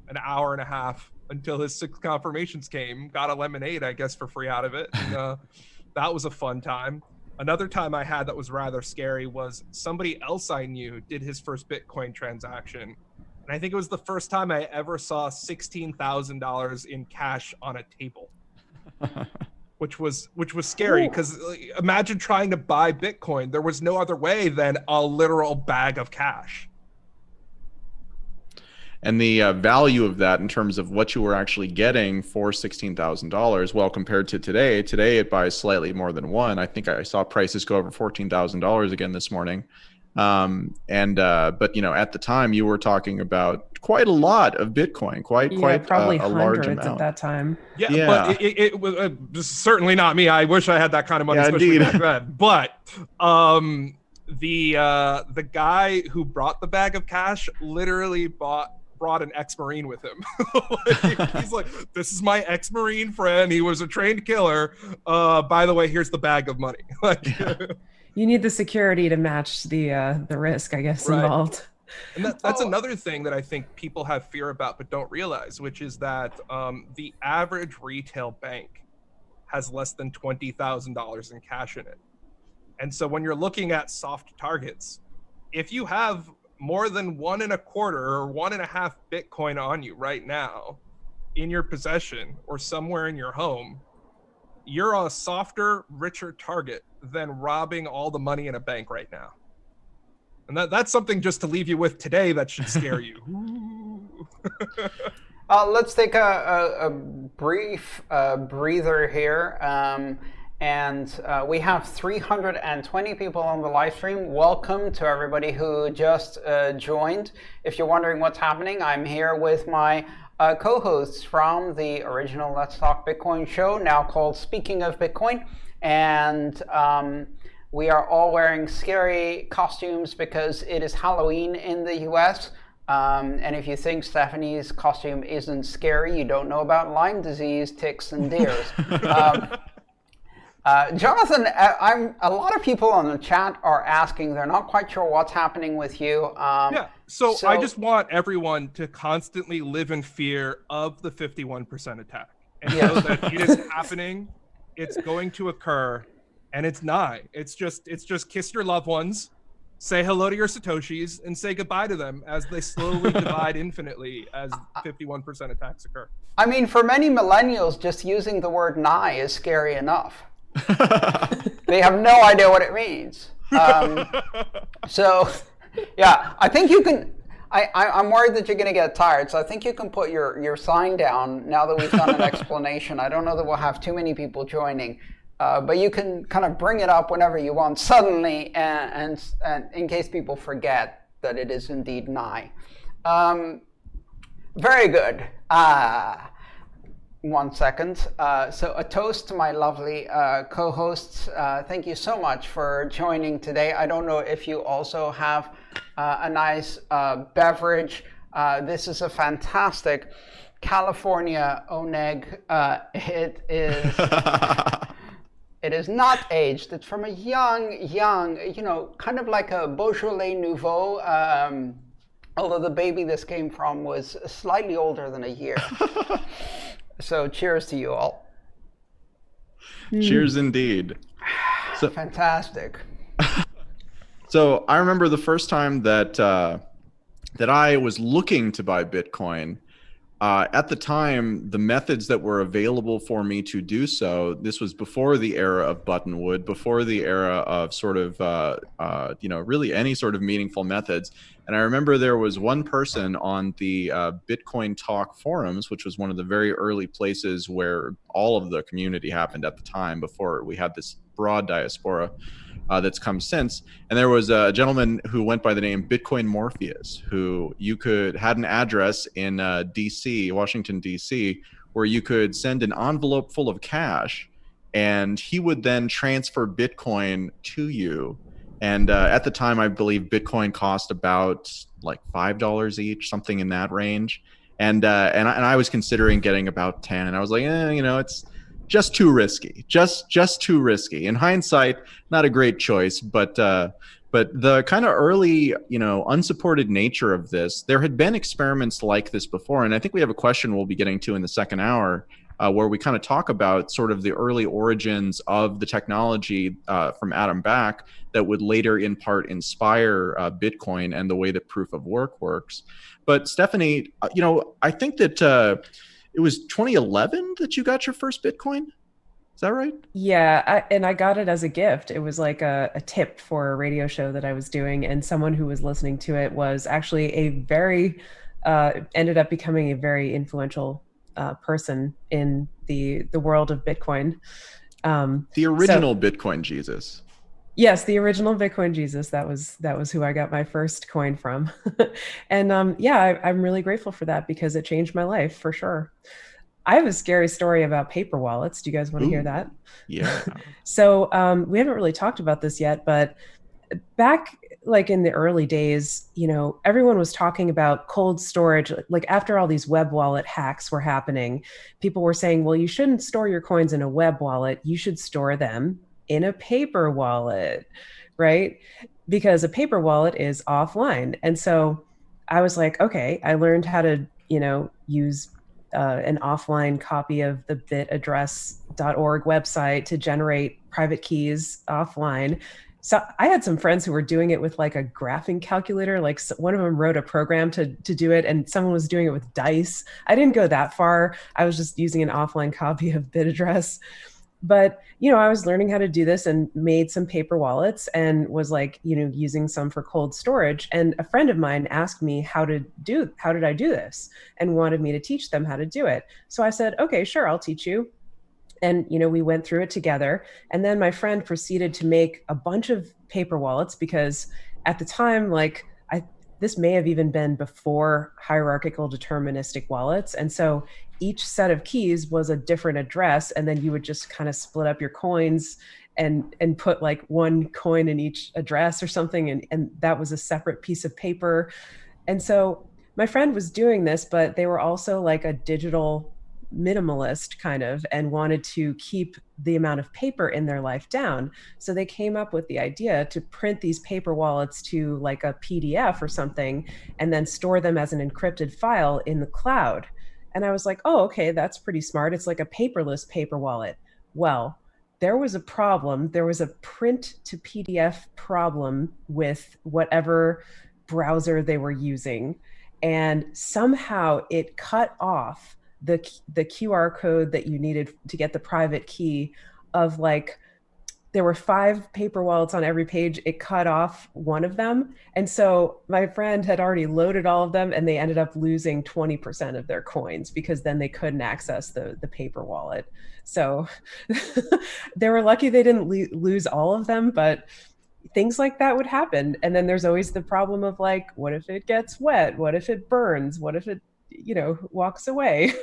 an hour and a half until his 6 confirmations came, got a lemonade, I guess, for free out of it. And, that was a fun time. Another time I had that was rather scary was somebody else I knew did his first Bitcoin transaction. And I think it was the first time I ever saw $16,000 in cash on a table, which was scary, because imagine trying to buy Bitcoin. There was no other way than a literal bag of cash. And the value of that in terms of what you were actually getting for $16,000, well, compared to today it buys slightly more than 1. I think I saw prices go over $14,000 again this morning. But at the time you were talking about quite a lot of Bitcoin, quite probably a large hundreds amount at that time. Yeah. But it was certainly not me. I wish I had that kind of money, especially back then. But the guy who brought the bag of cash literally brought an ex-Marine with him. He's like, this is my ex-Marine friend. He was a trained killer. By the way, here's the bag of money. You need the security to match the risk, I guess, involved. And that's another thing that I think people have fear about but don't realize, which is that the average retail bank has less than $20,000 in cash in it. And so when you're looking at soft targets, if you have more than 1.25 or 1.5 Bitcoin on you right now in your possession or somewhere in your home, you're a softer, richer target than robbing all the money in a bank right now. And that's something just to leave you with today that should scare you. Let's take a brief breather here. We have 320 people on the live stream. Welcome to everybody who just joined. If you're wondering what's happening, I'm here with my co-hosts from the original Let's Talk Bitcoin show, now called Speaking of Bitcoin. And we are all wearing scary costumes because it is Halloween in the US. And if you think Stephanie's costume isn't scary, you don't know about Lyme disease, ticks, and deers. Jonathan, a lot of people on the chat are asking, they're not quite sure what's happening with you. So I just want everyone to constantly live in fear of the 51% attack and know that it is happening, it's going to occur, and it's nigh. It's just kiss your loved ones, say hello to your Satoshis, and say goodbye to them as they slowly divide infinitely as 51% attacks occur. I mean, for many millennials, just using the word nigh is scary enough. They have no idea what it means. So, yeah, I think you can. I'm worried that you're going to get tired, so I think you can put your sign down now that we've done an explanation. I don't know that we'll have too many people joining, but you can kind of bring it up whenever you want suddenly, and in case people forget that it is indeed nigh. Very good. 1 second. So a toast to my lovely co-hosts. Thank you so much for joining today. I don't know if you also have a nice beverage. This is a fantastic California Oneg. It is not aged. It's from a young, kind of like a Beaujolais Nouveau. Although the baby this came from was slightly older than a year. So cheers to you all. Cheers indeed. So, fantastic. So I remember the first time that I was looking to buy Bitcoin. At the time, the methods that were available for me to do so, this was before the era of Buttonwood, before the era of sort of, really any sort of meaningful methods. And I remember there was one person on the Bitcoin Talk forums, which was one of the very early places where all of the community happened at the time before we had this broad diaspora that's come since. And there was a gentleman who went by the name Bitcoin Morpheus, who had an address in DC, Washington, DC, where you could send an envelope full of cash, and he would then transfer Bitcoin to you. And at the time, I believe Bitcoin cost about like $5 each, something in that range. And I was considering getting about 10. And I was like, it's just too risky, just too risky. In hindsight, not a great choice, but the kind of early, unsupported nature of this, there had been experiments like this before. And I think we have a question we'll be getting to in the second hour, where we kind of talk about sort of the early origins of the technology from Adam Back that would later in part inspire Bitcoin and the way that proof of work works. But Stephanie, I think that it was 2011 that you got your first Bitcoin. Is that right? Yeah, I got it as a gift. It was like a tip for a radio show that I was doing, and someone who was listening to it was actually ended up becoming a very influential person in the world of Bitcoin. The original Bitcoin Jesus. Yes, the original Bitcoin Jesus. That was who I got my first coin from. And I'm really grateful for that because it changed my life for sure. I have a scary story about paper wallets. Do you guys want to hear that? Yeah. So we haven't really talked about this yet, but back like in the early days, everyone was talking about cold storage. Like after all these web wallet hacks were happening, people were saying, well, you shouldn't store your coins in a web wallet. You should store them in a paper wallet, right? Because a paper wallet is offline. And so I was like, okay, I learned how to, use an offline copy of the bitaddress.org website to generate private keys offline. So I had some friends who were doing it with like a graphing calculator. Like one of them wrote a program to do it, and someone was doing it with dice. I didn't go that far. I was just using an offline copy of Bitaddress. But, I was learning how to do this and made some paper wallets and was like, using some for cold storage. And a friend of mine asked me how did I do this, and wanted me to teach them how to do it. So I said, okay, sure, I'll teach you. And, we went through it together. And then my friend proceeded to make a bunch of paper wallets, because at the time, this may have even been before hierarchical deterministic wallets. And so each set of keys was a different address, and then you would just kind of split up your coins and put like one coin in each address or something, and that was a separate piece of paper. And so my friend was doing this, but they were also like a digital minimalist kind of, and wanted to keep the amount of paper in their life down. So they came up with the idea to print these paper wallets to like a PDF or something, and then store them as an encrypted file in the cloud. And I was like, oh, okay, that's pretty smart. It's like a paperless paper wallet. Well, there was a problem. There was a print to PDF problem with whatever browser they were using. And somehow it cut off the QR code that you needed to get the private key of there were 5 paper wallets on every page. It cut off one of them. And so my friend had already loaded all of them, and they ended up losing 20% of their coins because then they couldn't access the paper wallet. So they were lucky they didn't lose all of them, but things like that would happen. And then there's always the problem of what if it gets wet? What if it burns? What if it walks away?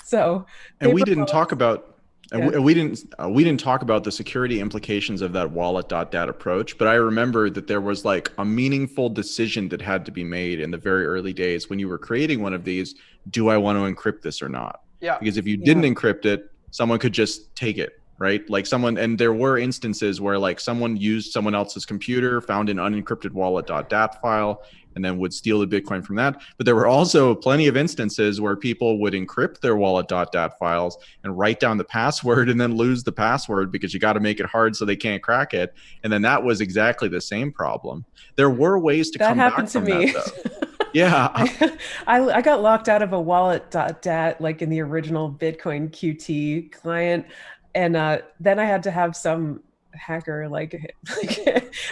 So, and we didn't talk about we didn't talk about the security implications of that Wallet.dat approach, but I remember that there was a meaningful decision that had to be made in the very early days when you were creating one of these. Do I want to encrypt this or not? Yeah. Because if you didn't encrypt it, someone could just take it, right? And there were instances where someone used someone else's computer, found an unencrypted Wallet.dat file, and then would steal the Bitcoin from that. But there were also plenty of instances where people would encrypt their Wallet.dat files and write down the password and then lose the password, because you got to make it hard so they can't crack it. And then that was exactly the same problem. There were ways to come back from that, though. Yeah. I got locked out of a Wallet.dat in the original Bitcoin QT client. And then I had to have some hacker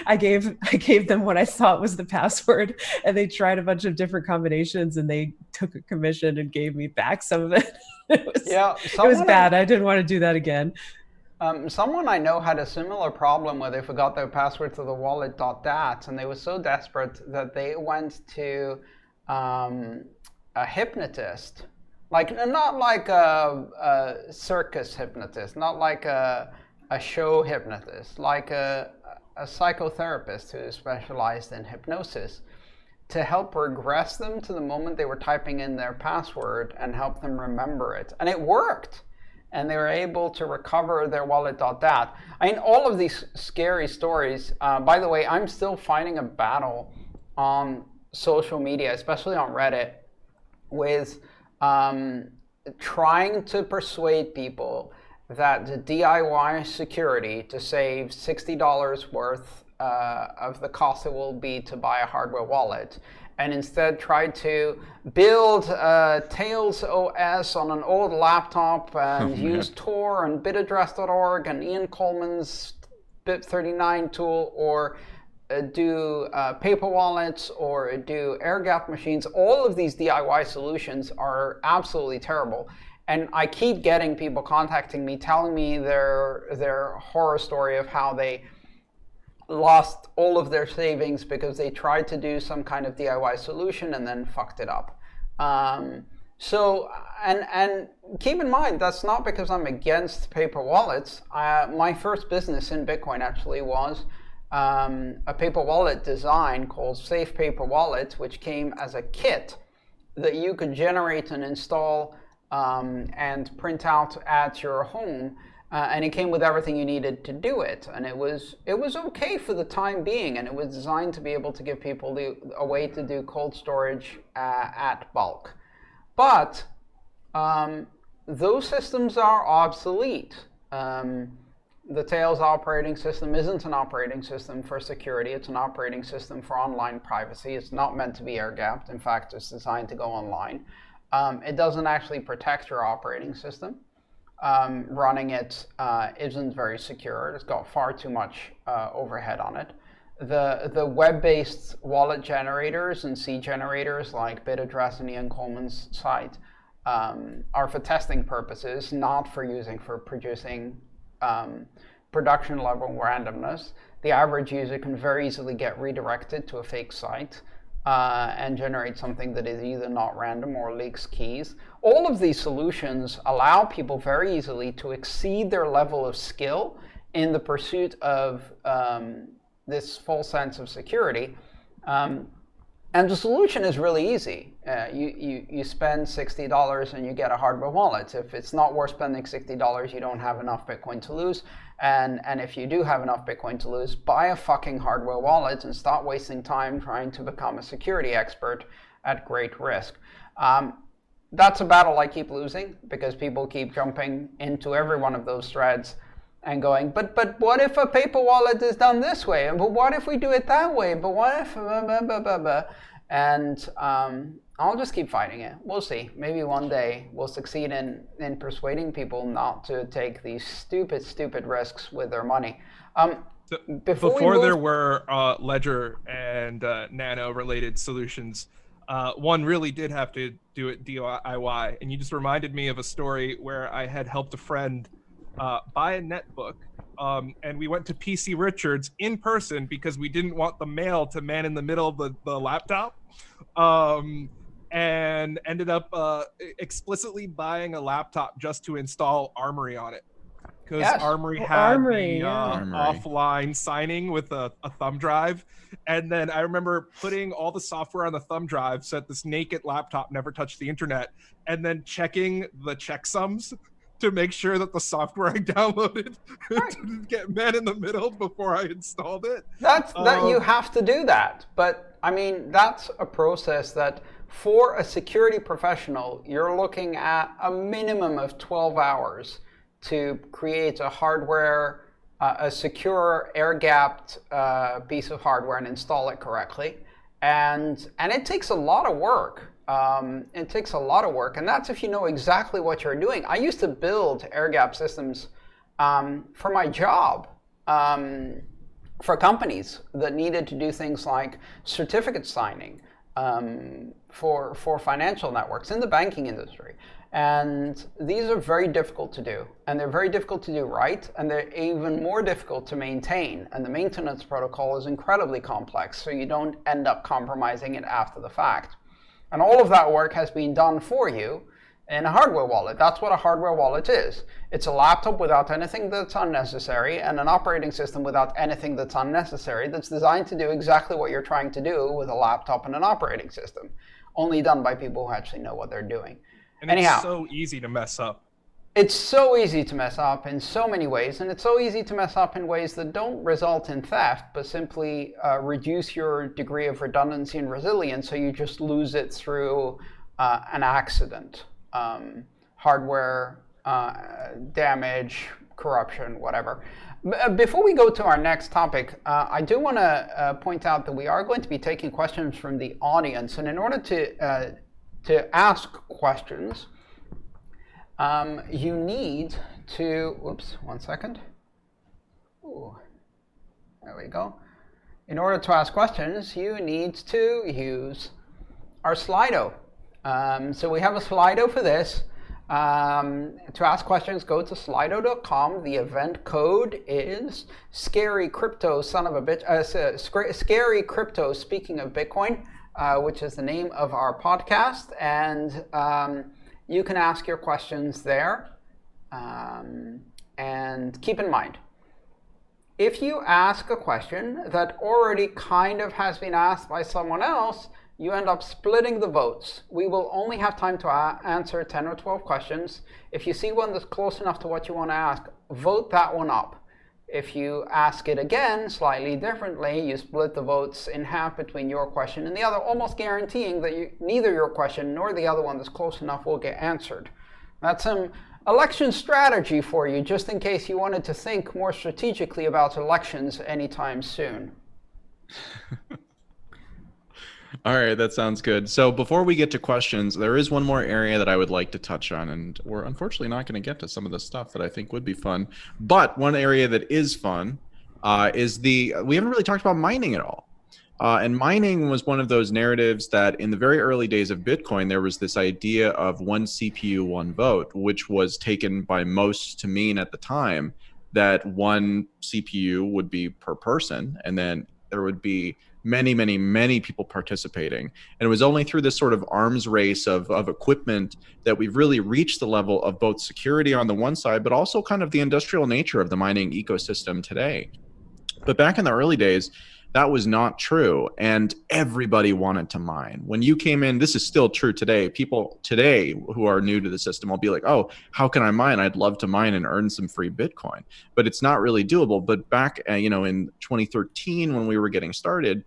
I gave them what I thought was the password, and they tried a bunch of different combinations, and they took a commission and gave me back some of it. It was bad. I didn't want to do that again. Someone I know had a similar problem where they forgot their password to the Wallet.dat, and they were so desperate that they went to a hypnotist. Not like a circus hypnotist, not like a show hypnotist, like a psychotherapist who specialized in hypnosis, to help regress them to the moment they were typing in their password and help them remember it. And it worked. And they were able to recover their Wallet.dat. I mean, all of these scary stories, by the way, I'm still fighting a battle on social media, especially on Reddit, with trying to persuade people that the DIY security to save $60 worth of the cost it will be to buy a hardware wallet, and instead try to build Tails OS on an old laptop and use Tor and bitaddress.org and Ian Coleman's BIP39 tool, or do paper wallets, or do air-gapped machines. All of these DIY solutions are absolutely terrible. And I keep getting people contacting me, telling me their horror story of how they lost all of their savings because they tried to do some kind of DIY solution and then fucked it up. So keep in mind, that's not because I'm against paper wallets. My first business in Bitcoin actually was a paper wallet design called Safe Paper Wallet, which came as a kit that you could generate and install and print out at your home, and it came with everything you needed to do it. And it was okay for the time being, and it was designed to be able to give people a way to do cold storage at bulk. But those systems are obsolete. The Tails operating system isn't an operating system for security. It's an operating system for online privacy. It's not meant to be air-gapped. In fact, it's designed to go online. It doesn't actually protect your operating system. running it isn't very secure. It's got far too much overhead on it. The web-based wallet generators and seed generators like BitAddress and Ian Coleman's site are for testing purposes, not for producing production level randomness. The average user can very easily get redirected to a fake site and generate something that is either not random or leaks keys. All of these solutions allow people very easily to exceed their level of skill in the pursuit of this false sense of security. And the solution is really easy. You spend $60 and you get a hardware wallet. If it's not worth spending $60, you don't have enough Bitcoin to lose. And if you do have enough Bitcoin to lose, buy a fucking hardware wallet and stop wasting time trying to become a security expert at great risk. That's a battle I keep losing because people keep jumping into every one of those threads and going, but what if a paper wallet is done this way? But what if we do it that way? But what if... And I'll just keep fighting it. We'll see. Maybe one day we'll succeed in persuading people not to take these stupid risks with their money. Before there were Ledger and Nano related solutions, one really did have to do it DIY. And you just reminded me of a story where I had helped a friend buy a netbook. And we went to PC Richards in person because we didn't want the mail to man in the middle of the laptop. And ended up explicitly buying a laptop just to install Armory on it. Because Armory had the offline signing with a thumb drive. And then I remember putting all the software on the thumb drive so that this naked laptop never touched the internet. And then checking the checksums to make sure that the software I downloaded didn't get man in the middle before I installed it. That you have to do that. But I mean, that's a process that for a security professional, you're looking at a minimum of 12 hours to create a hardware, a secure air-gapped piece of hardware and install it correctly. And it takes a lot of work. It takes a lot of work, and that's if you know exactly what you're doing. I used to build air-gap systems for my job, for companies that needed to do things like certificate signing for financial networks in the banking industry. And these are very difficult to do, and they're very difficult to do right, and they're even more difficult to maintain. And the maintenance protocol is incredibly complex, so you don't end up compromising it after the fact. And all of that work has been done for you in a hardware wallet. That's what a hardware wallet is. It's a laptop without anything that's unnecessary and an operating system without anything that's unnecessary that's designed to do exactly what you're trying to do with a laptop and an operating system, only done by people who actually know what they're doing. And it's so easy to mess up. It's so easy to mess up in so many ways, and it's so easy to mess up in ways that don't result in theft, but simply reduce your degree of redundancy and resilience, so you just lose it through an accident, hardware damage, corruption, whatever. Before we go to our next topic, I do want to point out that we are going to be taking questions from the audience, and in order to ask questions, you need to, whoops, one second. Ooh, there we go. In order to ask questions, you need to use our Slido. So we have a Slido for this. To ask questions, go to slido.com. The event code is Scary Crypto, son of a bitch. Scary Crypto, speaking of Bitcoin, which is the name of our podcast. And you can ask your questions there. And keep in mind, if you ask a question that already kind of has been asked by someone else, you end up splitting the votes. We will only have time to answer 10 or 12 questions. If you see one that's close enough to what you want to ask, vote that one up. If you ask it again slightly differently, you split the votes in half between your question and the other, almost guaranteeing that neither your question nor the other one that's close enough will get answered. That's some election strategy for you, just in case you wanted to think more strategically about elections anytime soon. All right, that sounds good. So before we get to questions, there is one more area that I would like to touch on, and we're unfortunately not going to get to some of the stuff that I think would be fun. But one area that is fun is we haven't really talked about mining at all. And mining was one of those narratives that in the very early days of Bitcoin, there was this idea of one CPU, one vote, which was taken by most to mean at the time that one CPU would be per person, and then there would be many, many, many people participating. And it was only through this sort of arms race of equipment that we've really reached the level of both security on the one side, but also kind of the industrial nature of the mining ecosystem today. But back in the early days, that was not true. And everybody wanted to mine. When you came in, this is still true today. People today who are new to the system will be like, oh, how can I mine? I'd love to mine and earn some free Bitcoin. But it's not really doable. But back, in 2013, when we were getting started,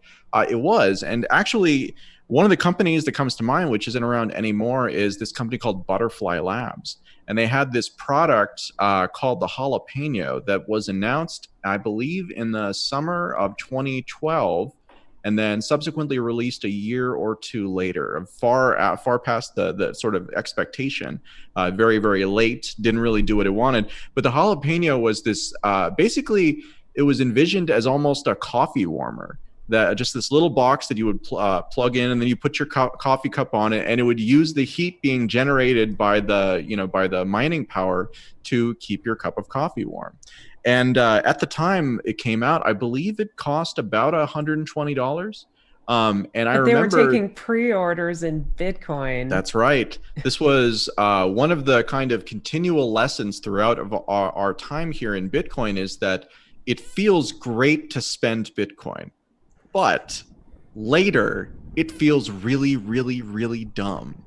it was. And actually, one of the companies that comes to mind, which isn't around anymore, is this company called Butterfly Labs. And they had this product called the Jalapeno that was announced, I believe, in the summer of 2012, and then subsequently released a year or two later, far past the sort of expectation. Very, very late, didn't really do what it wanted. But the Jalapeno was this, basically, it was envisioned as almost a coffee warmer. That just this little box that you would plug in, and then you put your coffee cup on it, and it would use the heat being generated by the mining power to keep your cup of coffee warm. And at the time it came out, I believe it cost about $120. And I remember they were taking pre-orders in Bitcoin. That's right. This was one of the kind of continual lessons throughout of our time here in Bitcoin is that it feels great to spend Bitcoin. But later, it feels really, really, really dumb.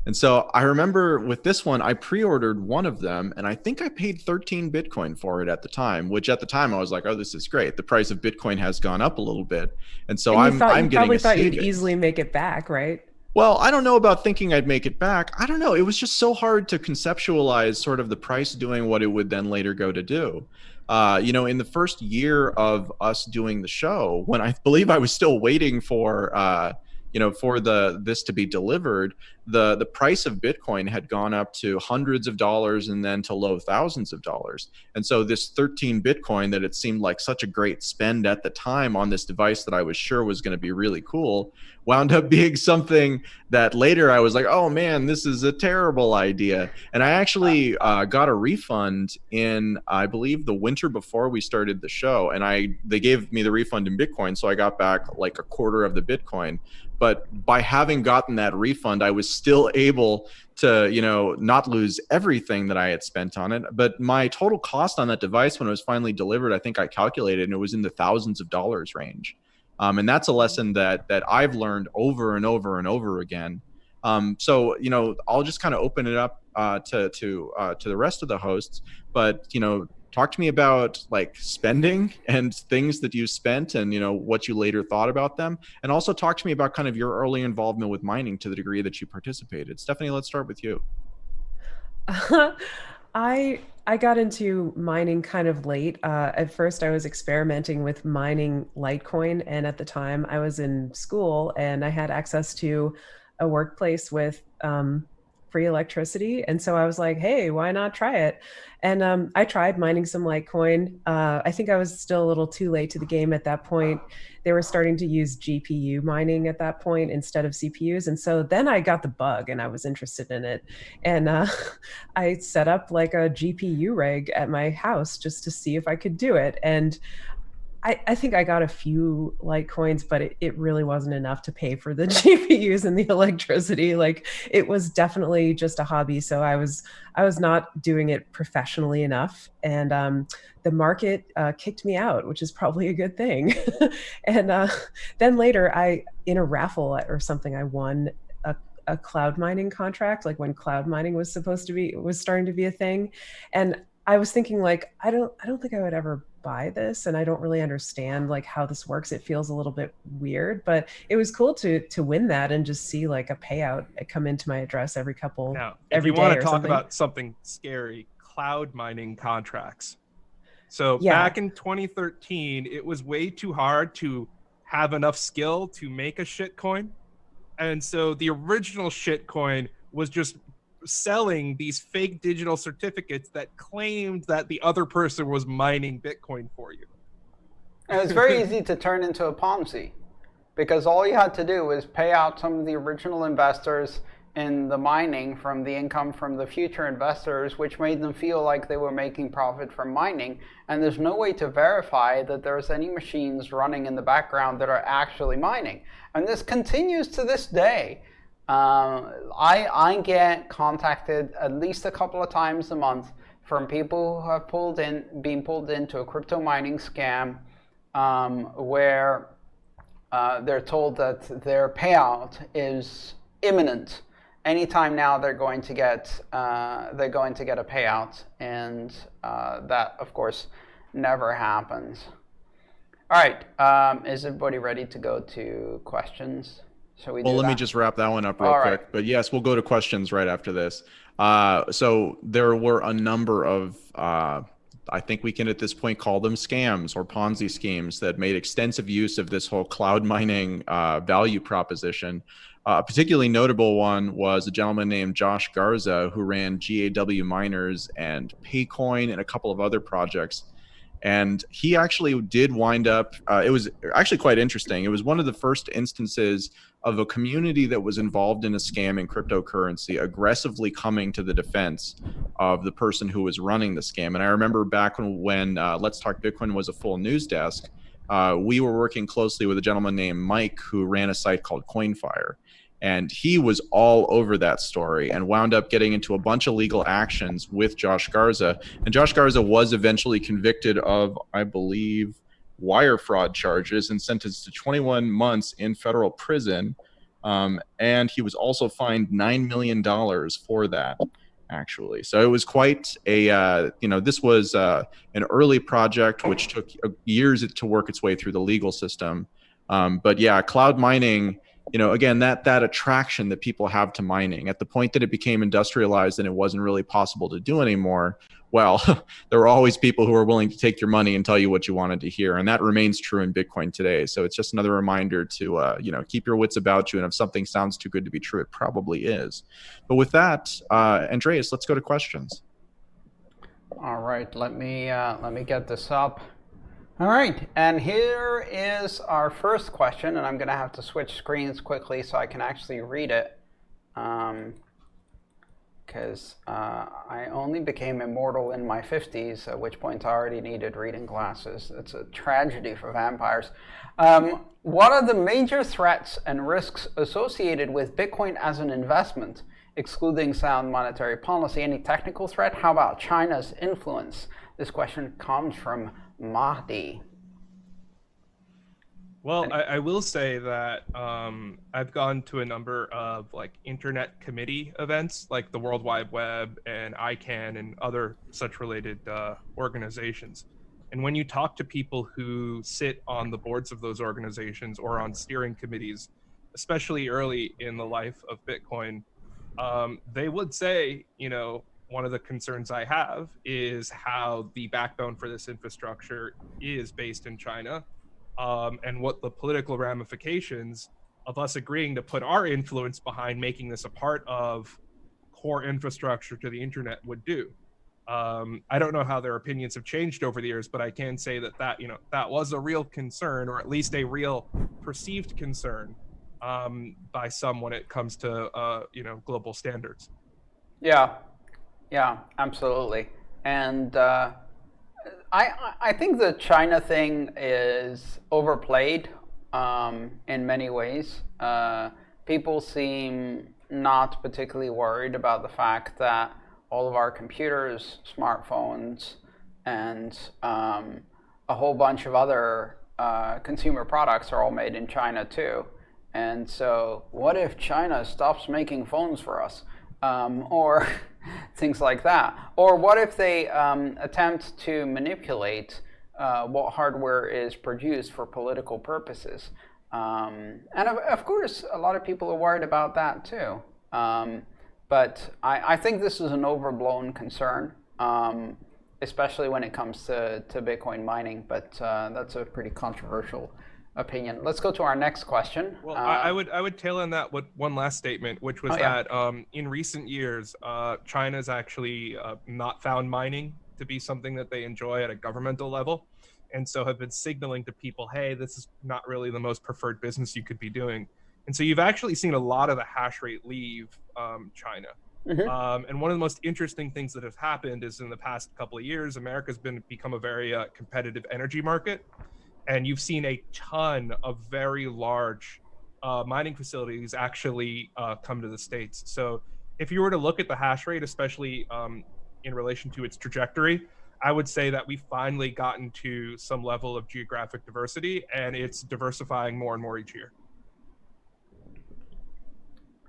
And so I remember with this one, I pre-ordered one of them, and I think I paid 13 Bitcoin for it at the time, which at the time I was like, oh, this is great. The price of Bitcoin has gone up a little bit. And so I'm getting probably a thought savings. You'd easily make it back, right? Well, I don't know about thinking I'd make it back. I don't know. It was just so hard to conceptualize sort of the price doing what it would then later go to do. In the first year of us doing the show, when I believe I was still waiting for this to be delivered, the price of Bitcoin had gone up to hundreds of dollars and then to low thousands of dollars. And so this 13 Bitcoin that it seemed like such a great spend at the time on this device that I was sure was going to be really cool wound up being something that later I was like, oh man, this is a terrible idea. And I actually got a refund in, I believe, the winter before we started the show. And they gave me the refund in Bitcoin. So I got back like a quarter of the Bitcoin. But by having gotten that refund, I was still able to, not lose everything that I had spent on it. But my total cost on that device when it was finally delivered, I think I calculated, and it was in the thousands of dollars range. And that's a lesson that I've learned over and over and over again. So I'll just kind of open it up to the rest of the hosts. But talk to me about like spending and things that you spent and what you later thought about them, and also talk to me about kind of your early involvement with mining to the degree that you participated. Stephanie, let's start with you. I got into mining kind of late. At first, I was experimenting with mining Litecoin, and at the time, I was in school and I had access to a workplace with free electricity, and so I was like, "Hey, why not try it?" And I tried mining some Litecoin. I think I was still a little too late to the game at that point. They were starting to use GPU mining at that point instead of CPUs. And so then I got the bug and I was interested in it. And I set up like a GPU rig at my house just to see if I could do it. And I think I got a few Litecoins, but it really wasn't enough to pay for the GPUs and the electricity. Like it was definitely just a hobby. So I was not doing it professionally enough. And the market kicked me out, which is probably a good thing. And then later in a raffle or something, I won a cloud mining contract, like when cloud mining was starting to be a thing. And I was thinking like, I don't think I would ever buy this, and I don't really understand like how this works. It feels a little bit weird, but it was cool to win that and just see like a payout come into my address every day. If you want to talk about something scary, cloud mining contracts. So back in 2013, it was way too hard to have enough skill to make a shit coin. And so the original shitcoin was just selling these fake digital certificates that claimed that the other person was mining Bitcoin for you. And it's very easy to turn into a Ponzi, because all you had to do was pay out some of the original investors in the mining from the income from the future investors, which made them feel like they were making profit from mining. And there's no way to verify that there's any machines running in the background that are actually mining. And this continues to this day. I get contacted at least a couple of times a month from people who have been pulled into a crypto mining scam, where they're told that their payout is imminent. Anytime now they're going to get a payout, and that of course never happens. All right, is everybody ready to go to questions? Well, let me just wrap that one up real quick. But yes, we'll go to questions right after this. So there were a number of, I think we can at this point call them scams or Ponzi schemes that made extensive use of this whole cloud mining value proposition. A particularly notable one was a gentleman named Josh Garza, who ran GAW Miners and Paycoin and a couple of other projects. And he actually did wind up, it was actually quite interesting. It was one of the first instances of a community that was involved in a scam in cryptocurrency aggressively coming to the defense of the person who was running the scam. And I remember back when Let's Talk Bitcoin was a full news desk, we were working closely with a gentleman named Mike who ran a site called CoinFire. And he was all over that story and wound up getting into a bunch of legal actions with Josh Garza. And Josh Garza was eventually convicted of, I believe, wire fraud charges and sentenced to 21 months in federal prison. And he was also fined $9 million for that, actually. So it was quite a, this was an early project which took years to work its way through the legal system. But yeah, cloud mining, again, that attraction that people have to mining at the point that it became industrialized and it wasn't really possible to do anymore, well, there were always people who were willing to take your money and tell you what you wanted to hear. And that remains true in Bitcoin today. So it's just another reminder to, keep your wits about you. And if something sounds too good to be true, it probably is. But with that, Andreas, let's go to questions. All right, let me get this up. All right, and here is our first question, and I'm going to have to switch screens quickly so I can actually read it, because I only became immortal in my 50s, at which point I already needed reading glasses. It's a tragedy for vampires. What are the major threats and risks associated with Bitcoin as an investment, excluding sound monetary policy? Any technical threat? How about China's influence? This question comes from Mahdi. Well, I will say that I've gone to a number of internet committee events like the World Wide Web and ICANN and other such related organizations. And when you talk to people who sit on the boards of those organizations or on steering committees, especially early in the life of Bitcoin, they would say, one of the concerns I have is how the backbone for this infrastructure is based in China, and what the political ramifications of us agreeing to put our influence behind making this a part of core infrastructure to the internet would do. I don't know how their opinions have changed over the years, but I can say that was a real concern, or at least a real perceived concern by some when it comes to global standards. Yeah, absolutely. And I think the China thing is overplayed in many ways. People seem not particularly worried about the fact that all of our computers, smartphones, and a whole bunch of other consumer products are all made in China too. And so what if China stops making phones for us? Or things like that. Or what if they attempt to manipulate what hardware is produced for political purposes? And of course, a lot of people are worried about that too. But I think this is an overblown concern, especially when it comes to Bitcoin mining. But that's a pretty controversial opinion. Let's go to our next question. Well, I would tail on that with one last statement, which was that in recent years, China's actually not found mining to be something that they enjoy at a governmental level, and so have been signaling to people, hey, this is not really the most preferred business you could be doing. And so you've actually seen a lot of the hash rate leave China. And one of the most interesting things that has happened is in the past couple of years, America's become a very competitive energy market. And you've seen a ton of very large mining facilities actually come to the States. So if you were to look at the hash rate, especially in relation to its trajectory, I would say that we've finally gotten to some level of geographic diversity, and it's diversifying more and more each year.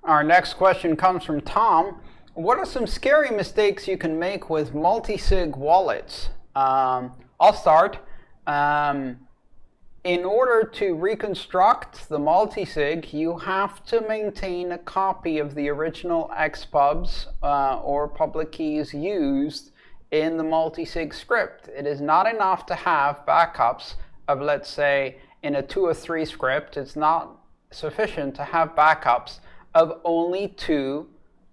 Our next question comes from Tom. What are some scary mistakes you can make with multi-sig wallets? I'll start. In order to reconstruct the multi-sig, you have to maintain a copy of the original XPubs or public keys used in the multi-sig script. It is not enough to have backups of, let's say, in a 2 or 3 script. It's not sufficient to have backups of only 2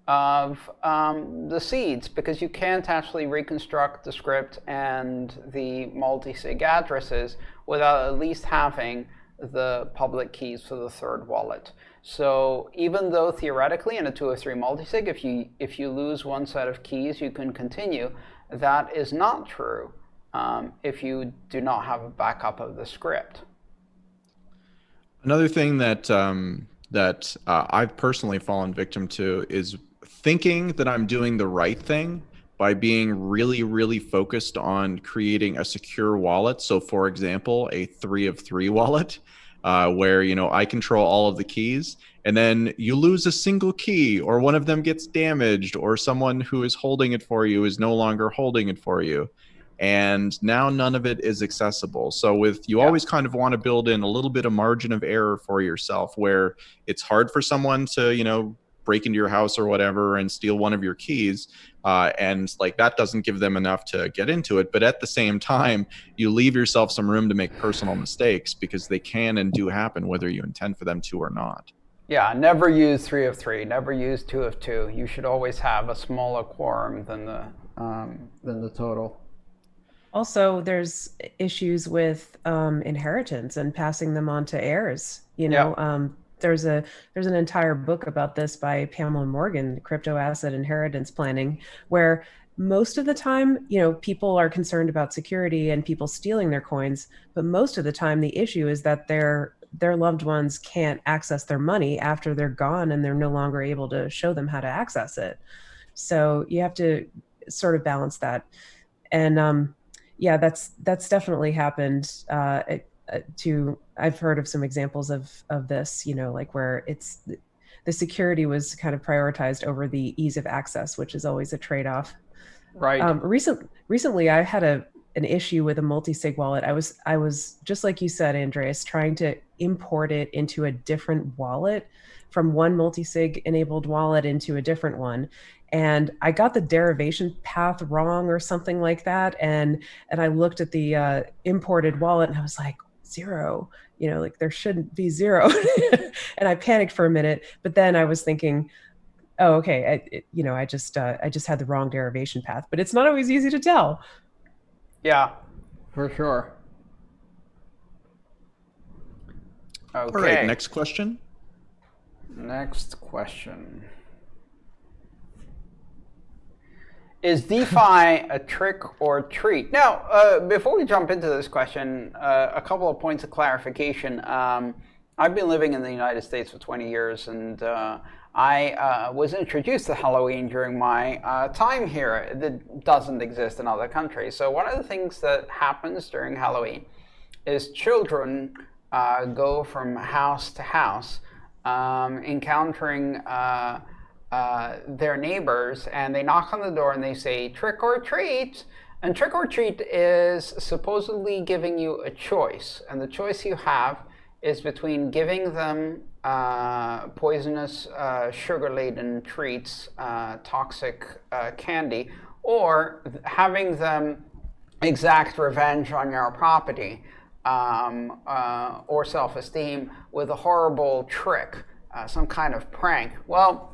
of the seeds, because you can't actually reconstruct the script and the multi-sig addresses without at least having the public keys for the 3rd wallet. So even though theoretically in a 2 or 3 multi-sig, if you lose one set of keys, you can continue, that is not true if you do not have a backup of the script. Another thing that I've personally fallen victim to is thinking that I'm doing the right thing by being really, really focused on creating a secure wallet. So for example, a 3 of 3 wallet, where, you know, I control all of the keys, and then you lose a single key, or one of them gets damaged, or someone who is holding it for you is no longer holding it for you. And now none of it is accessible. So you always kind of want to build in a little bit of margin of error for yourself, where it's hard for someone to, you know, break into your house or whatever and steal one of your keys. And like that doesn't give them enough to get into it. But at the same time, you leave yourself some room to make personal mistakes, because they can and do happen whether you intend for them to or not. Yeah, never use 3 of 3, never use 2 of 2. You should always have a smaller quorum than the total. Also, there's issues with inheritance and passing them on to heirs. You know, there's an entire book about this by Pamela Morgan, Crypto Asset Inheritance Planning, where most of the time, you know, people are concerned about security and people stealing their coins, but most of the time the issue is that their loved ones can't access their money after they're gone, and they're no longer able to show them how to access it. So you have to sort of balance that. And yeah, that's definitely happened. I've heard of some examples of this, you know, like where the security was kind of prioritized over the ease of access, which is always a trade-off. Right. Recently, I had an issue with a multi-sig wallet. I was just like you said, Andreas, trying to import it into a different wallet from one multi-sig enabled wallet into a different one. And I got the derivation path wrong or something like that. And I looked at the imported wallet and I was like, 0, you know, like there shouldn't be 0. And I panicked for a minute, but then I was thinking, oh, okay, I just had the wrong derivation path, but it's not always easy to tell. Yeah, for sure. Okay. All right, next question. Next question. Is DeFi a trick or treat? Now, before we jump into this question, a couple of points of clarification. I've been living in the United States for 20 years, and I was introduced to Halloween during my time here. It doesn't exist in other countries. So one of the things that happens during Halloween is children go from house to house, encountering their neighbors, and they knock on the door and they say trick or treat. And trick or treat is supposedly giving you a choice, and the choice you have is between giving them poisonous sugar-laden treats, toxic candy, or having them exact revenge on your property. or self-esteem with a horrible trick, some kind of prank. Well,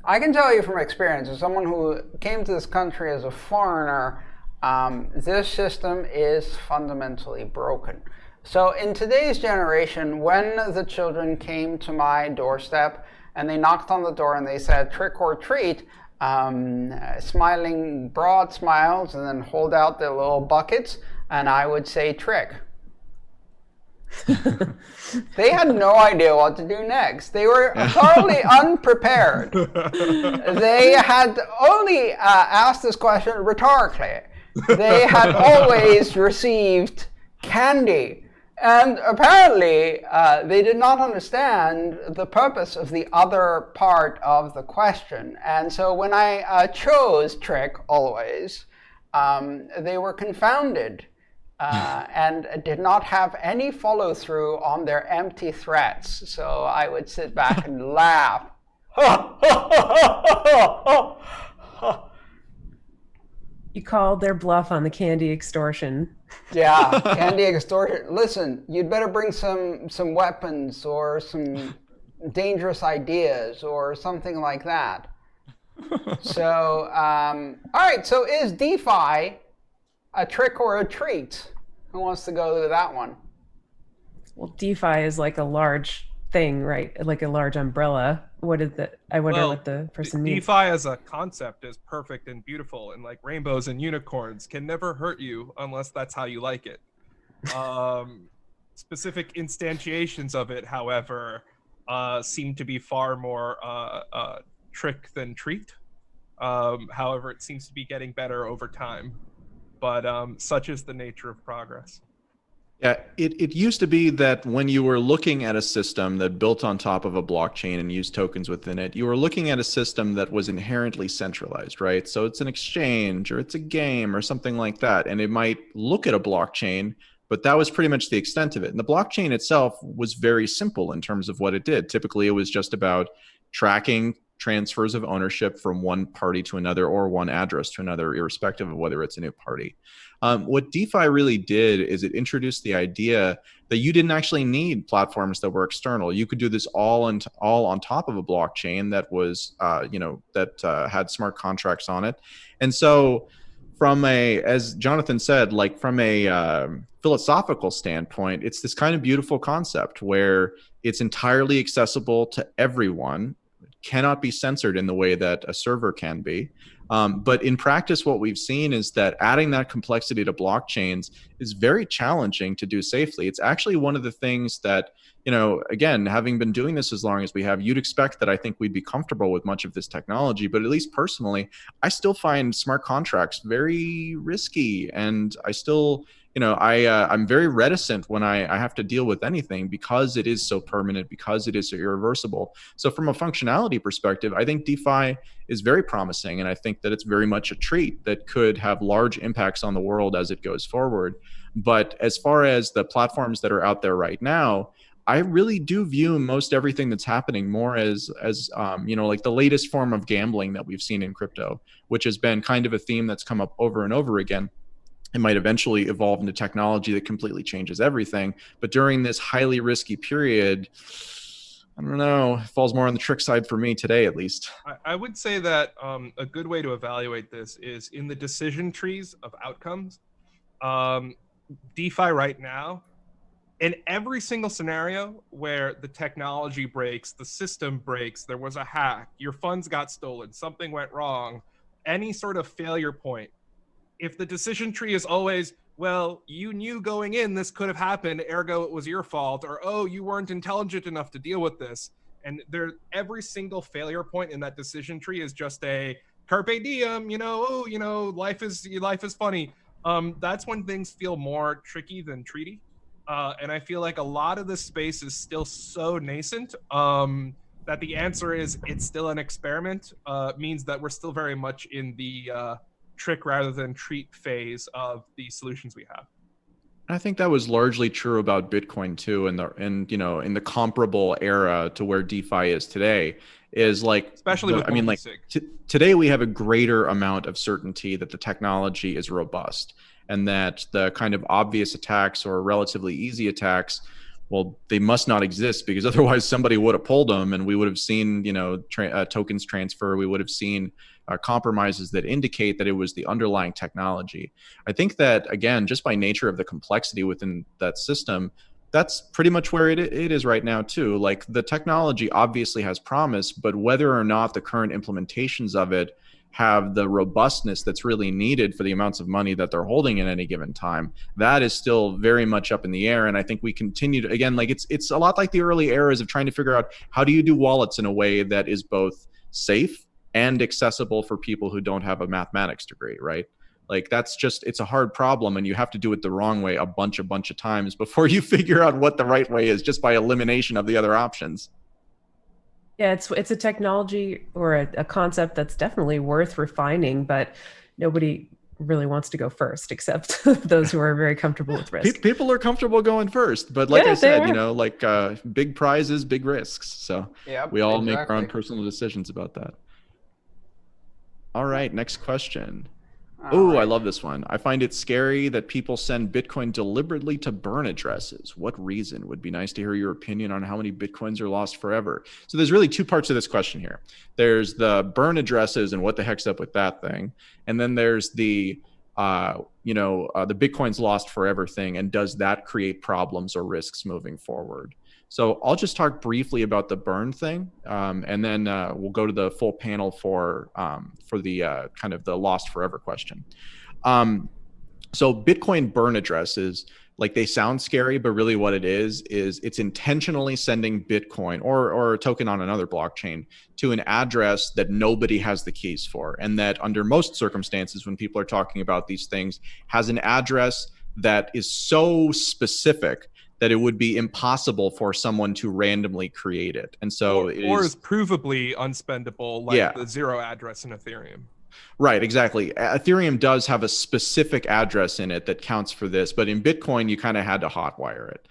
I can tell you from experience, as someone who came to this country as a foreigner, this system is fundamentally broken. So in today's generation, when the children came to my doorstep and they knocked on the door and they said trick or treat, smiling broad smiles and then hold out their little buckets, and I would say trick. They had no idea what to do next. They were totally unprepared. They had only asked this question rhetorically. They had always received candy. And apparently, they did not understand the purpose of the other part of the question. And so when I chose trick always, they were confounded. And did not have any follow-through on their empty threats. So I would sit back and laugh. You called their bluff on the candy extortion. Yeah, candy extortion. Listen, you'd better bring some weapons or some dangerous ideas or something like that. So, all right, so is DeFi a trick or a treat? Who wants to go to that one? Well, DeFi is like a large thing, right? Like a large umbrella. What is that? I wonder what the person means. DeFi as a concept is perfect and beautiful, and like rainbows and unicorns can never hurt you unless that's how you like it. Specific instantiations of it, however, seem to be far more trick than treat. However, it seems to be getting better over time. But such is the nature of progress. Yeah, it used to be that when you were looking at a system that built on top of a blockchain and used tokens within it, you were looking at a system that was inherently centralized, right? So it's an exchange or it's a game or something like that. And it might look at a blockchain, but that was pretty much the extent of it. And the blockchain itself was very simple in terms of what it did. Typically, it was just about tracking transfers of ownership from one party to another or one address to another, irrespective of whether it's a new party. What DeFi really did is it introduced the idea that you didn't actually need platforms that were external. You could do this all on top of a blockchain that was, had smart contracts on it. And so as Jonathan said, like from a philosophical standpoint, it's this kind of beautiful concept where it's entirely accessible to everyone, cannot be censored in the way that a server can be. But in practice, what we've seen is that adding that complexity to blockchains is very challenging to do safely. It's actually one of the things that, again, having been doing this as long as we have, you'd expect that I think we'd be comfortable with much of this technology. But at least personally, I still find smart contracts very risky. And I still, I'm very reticent when I have to deal with anything because it is so permanent, because it is so irreversible. So from a functionality perspective, I think DeFi is very promising. And I think that it's very much a treat that could have large impacts on the world as it goes forward. But as far as the platforms that are out there right now, I really do view most everything that's happening more as like the latest form of gambling that we've seen in crypto, which has been kind of a theme that's come up over and over again. It might eventually evolve into technology that completely changes everything. But during this highly risky period, I don't know, it falls more on the trick side for me today, at least. I would say that a good way to evaluate this is in the decision trees of outcomes. DeFi right now, in every single scenario where the technology breaks, the system breaks, there was a hack, your funds got stolen, something went wrong, any sort of failure point, if the decision tree is always, well, you knew going in this could have happened, ergo it was your fault, or, oh, you weren't intelligent enough to deal with this. And every single failure point in that decision tree is just a carpe diem, life is funny. That's when things feel more tricky than treaty. And I feel like a lot of this space is still so nascent that the answer is it's still an experiment, means that we're still very much in the trick rather than treat phase of the solutions we have. I think that was largely true about Bitcoin too, in the comparable era to where DeFi is today. Is like, especially with today we have a greater amount of certainty that the technology is robust. and that the kind of obvious attacks or relatively easy attacks, well, they must not exist, because otherwise somebody would have pulled them and we would have seen, tokens transfer. We would have seen compromises that indicate that it was the underlying technology. I think that, again, just by nature of the complexity within that system, that's pretty much where it is right now too. Like, the technology obviously has promise, but whether or not the current implementations of it have the robustness that's really needed for the amounts of money that they're holding at any given time, that is still very much up in the air. And I think we continue to, again, like, it's a lot like the early eras of trying to figure out how do you do wallets in a way that is both safe and accessible for people who don't have a mathematics degree, right? Like, that's just, it's a hard problem, and you have to do it the wrong way a bunch of times before you figure out what the right way is, just by elimination of the other options. Yeah, it's a technology or a concept that's definitely worth refining, but nobody really wants to go first, except those who are very comfortable with risk. People are comfortable going first, but like I said, big prizes, big risks. So we all make our own personal decisions about that. All right, next question. Oh, I love this one. I find it scary that people send Bitcoin deliberately to burn addresses. What reason? Would be nice to hear your opinion on how many Bitcoins are lost forever. So there's really two parts to this question here. There's the burn addresses and what the heck's up with that thing. And then there's the Bitcoins lost forever thing. And does that create problems or risks moving forward? So I'll just talk briefly about the burn thing, and then we'll go to the full panel for the kind of the lost forever question. So Bitcoin burn addresses, like, they sound scary, but really what it is it's intentionally sending Bitcoin or a token on another blockchain to an address that nobody has the keys for, and that under most circumstances, when people are talking about these things, has an address that is so specific that it would be impossible for someone to randomly create it. And so or is provably unspendable, like the zero address in Ethereum. Right, exactly. Ethereum does have a specific address in it that counts for this, but in Bitcoin, you kind of had to hotwire it.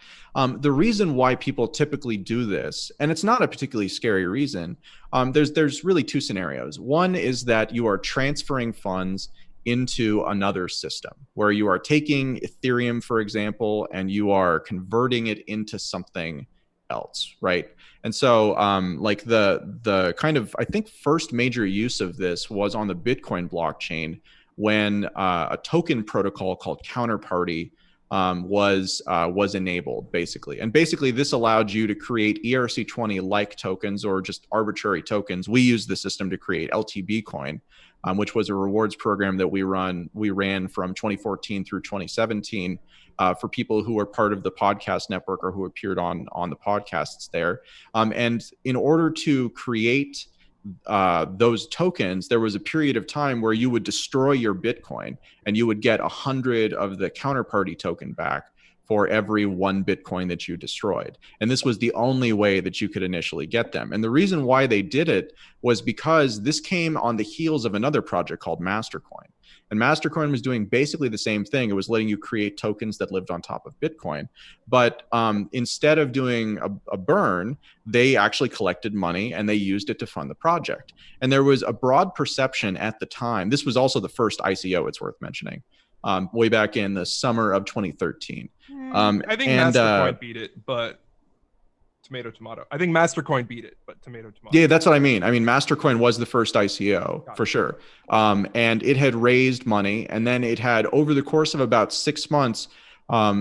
The reason why people typically do this, and it's not a particularly scary reason, there's really two scenarios. One is that you are transferring funds into another system, where you are taking Ethereum, for example, and you are converting it into something else, right? And so like the kind of, I think, first major use of this was on the Bitcoin blockchain, when a token protocol called Counterparty was enabled, basically. And basically this allowed you to create ERC20 like tokens, or just arbitrary tokens. We use the system to create LTB coin, which was a rewards program that we ran from 2014 through 2017 for people who were part of the podcast network or who appeared on the podcasts there. And in order to create those tokens, there was a period of time where you would destroy your Bitcoin and you would get 100 of the Counterparty token back for every 1 Bitcoin that you destroyed. And this was the only way that you could initially get them. And the reason why they did it was because this came on the heels of another project called Mastercoin. And Mastercoin was doing basically the same thing. It was letting you create tokens that lived on top of Bitcoin. But instead of doing a burn, they actually collected money and they used it to fund the project. And there was a broad perception at the time. This was also the first ICO, it's worth mentioning, way back in the summer of 2013. I think Mastercoin beat it, but tomato. I think Mastercoin beat it, but tomato. Yeah, that's what I mean. I mean, Mastercoin was the first ICO for sure. And it had raised money, and then it had, over the course of about 6 months,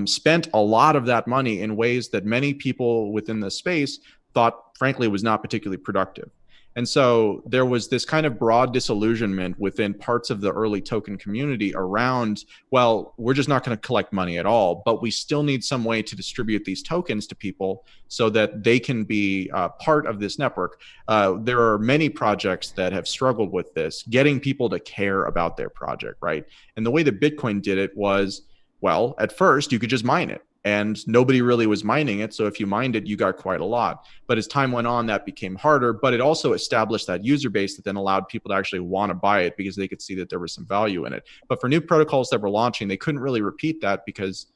spent a lot of that money in ways that many people within the space thought, frankly, was not particularly productive. And so there was this kind of broad disillusionment within parts of the early token community around, well, we're just not going to collect money at all, but we still need some way to distribute these tokens to people so that they can be part of this network. There are many projects that have struggled with this, getting people to care about their project, right? And the way that Bitcoin did it was, well, at first you could just mine it, and nobody really was mining it. So if you mined it, you got quite a lot. But as time went on, that became harder. But it also established that user base that then allowed people to actually want to buy it because they could see that there was some value in it. But for new protocols that were launching, they couldn't really repeat that because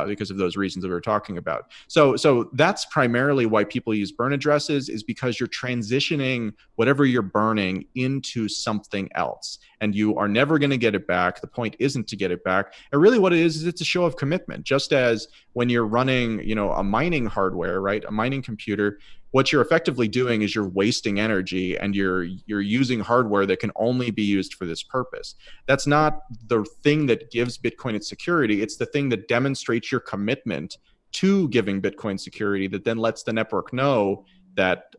because of those reasons that we were talking about. So that's primarily why people use burn addresses, is because you're transitioning whatever you're burning into something else, and you are never going to get it back. The point isn't to get it back. And really what it is it's a show of commitment. Just as when you're running, a mining hardware, right? A mining computer, what you're effectively doing is you're wasting energy, and you're using hardware that can only be used for this purpose. That's not the thing that gives Bitcoin its security. It's the thing that demonstrates your commitment to giving Bitcoin security, that then lets the network know that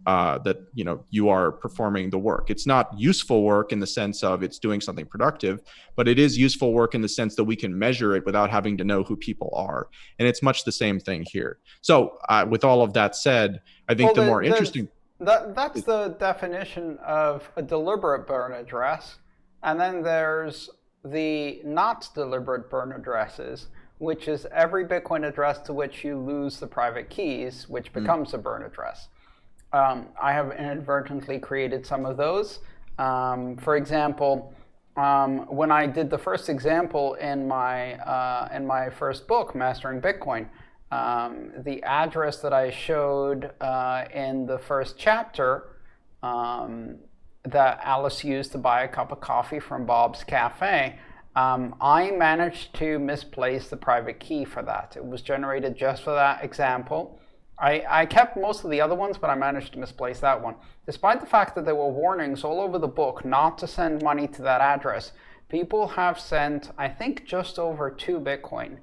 you are performing the work. It's not useful work in the sense of it's doing something productive, but it is useful work in the sense that we can measure it without having to know who people are. And it's much the same thing here. So with all of that said, I think the more interesting... That's the definition of a deliberate burn address. And then there's the not deliberate burn addresses, which is every Bitcoin address to which you lose the private keys, which becomes a burn address. I have inadvertently created some of those. For example, when I did the first example in my first book, Mastering Bitcoin, the address that I showed in the first chapter that Alice used to buy a cup of coffee from Bob's Cafe, I managed to misplace the private key for that. It was generated just for that example. I kept most of the other ones, but I managed to misplace that one. Despite the fact that there were warnings all over the book not to send money to that address, people have sent, I think, just over 2 Bitcoin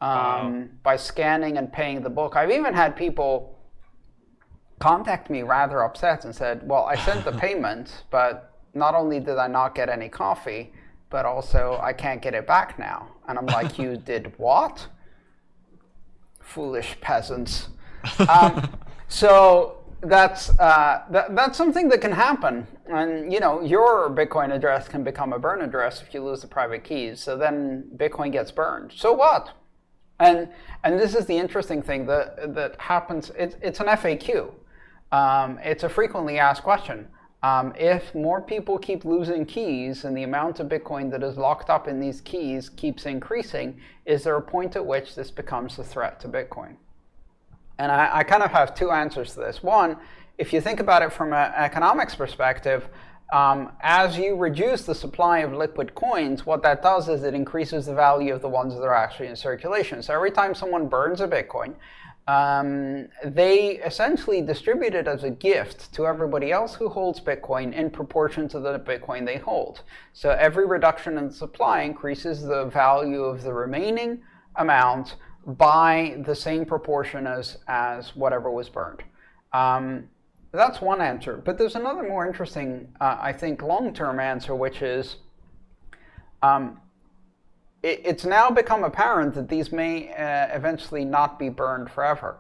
by scanning and paying the book. I've even had people contact me rather upset and said, well, I sent the payment, but not only did I not get any coffee, but also I can't get it back now. And I'm like, you did what? Foolish peasants. So that's something that can happen, and your Bitcoin address can become a burn address if you lose the private keys. So then Bitcoin gets burned. So what? And this is the interesting thing that happens. It's an FAQ. It's a frequently asked question. If more people keep losing keys and the amount of Bitcoin that is locked up in these keys keeps increasing, is there a point at which this becomes a threat to Bitcoin? And I kind of have 2 answers to this. One, if you think about it from an economics perspective, as you reduce the supply of liquid coins, what that does is it increases the value of the ones that are actually in circulation. So every time someone burns a Bitcoin, they essentially distribute it as a gift to everybody else who holds Bitcoin in proportion to the Bitcoin they hold. So every reduction in supply increases the value of the remaining amount by the same proportion as whatever was burned. That's one answer. But there's another more interesting, I think, long-term answer, which is it's now become apparent that these may eventually not be burned forever.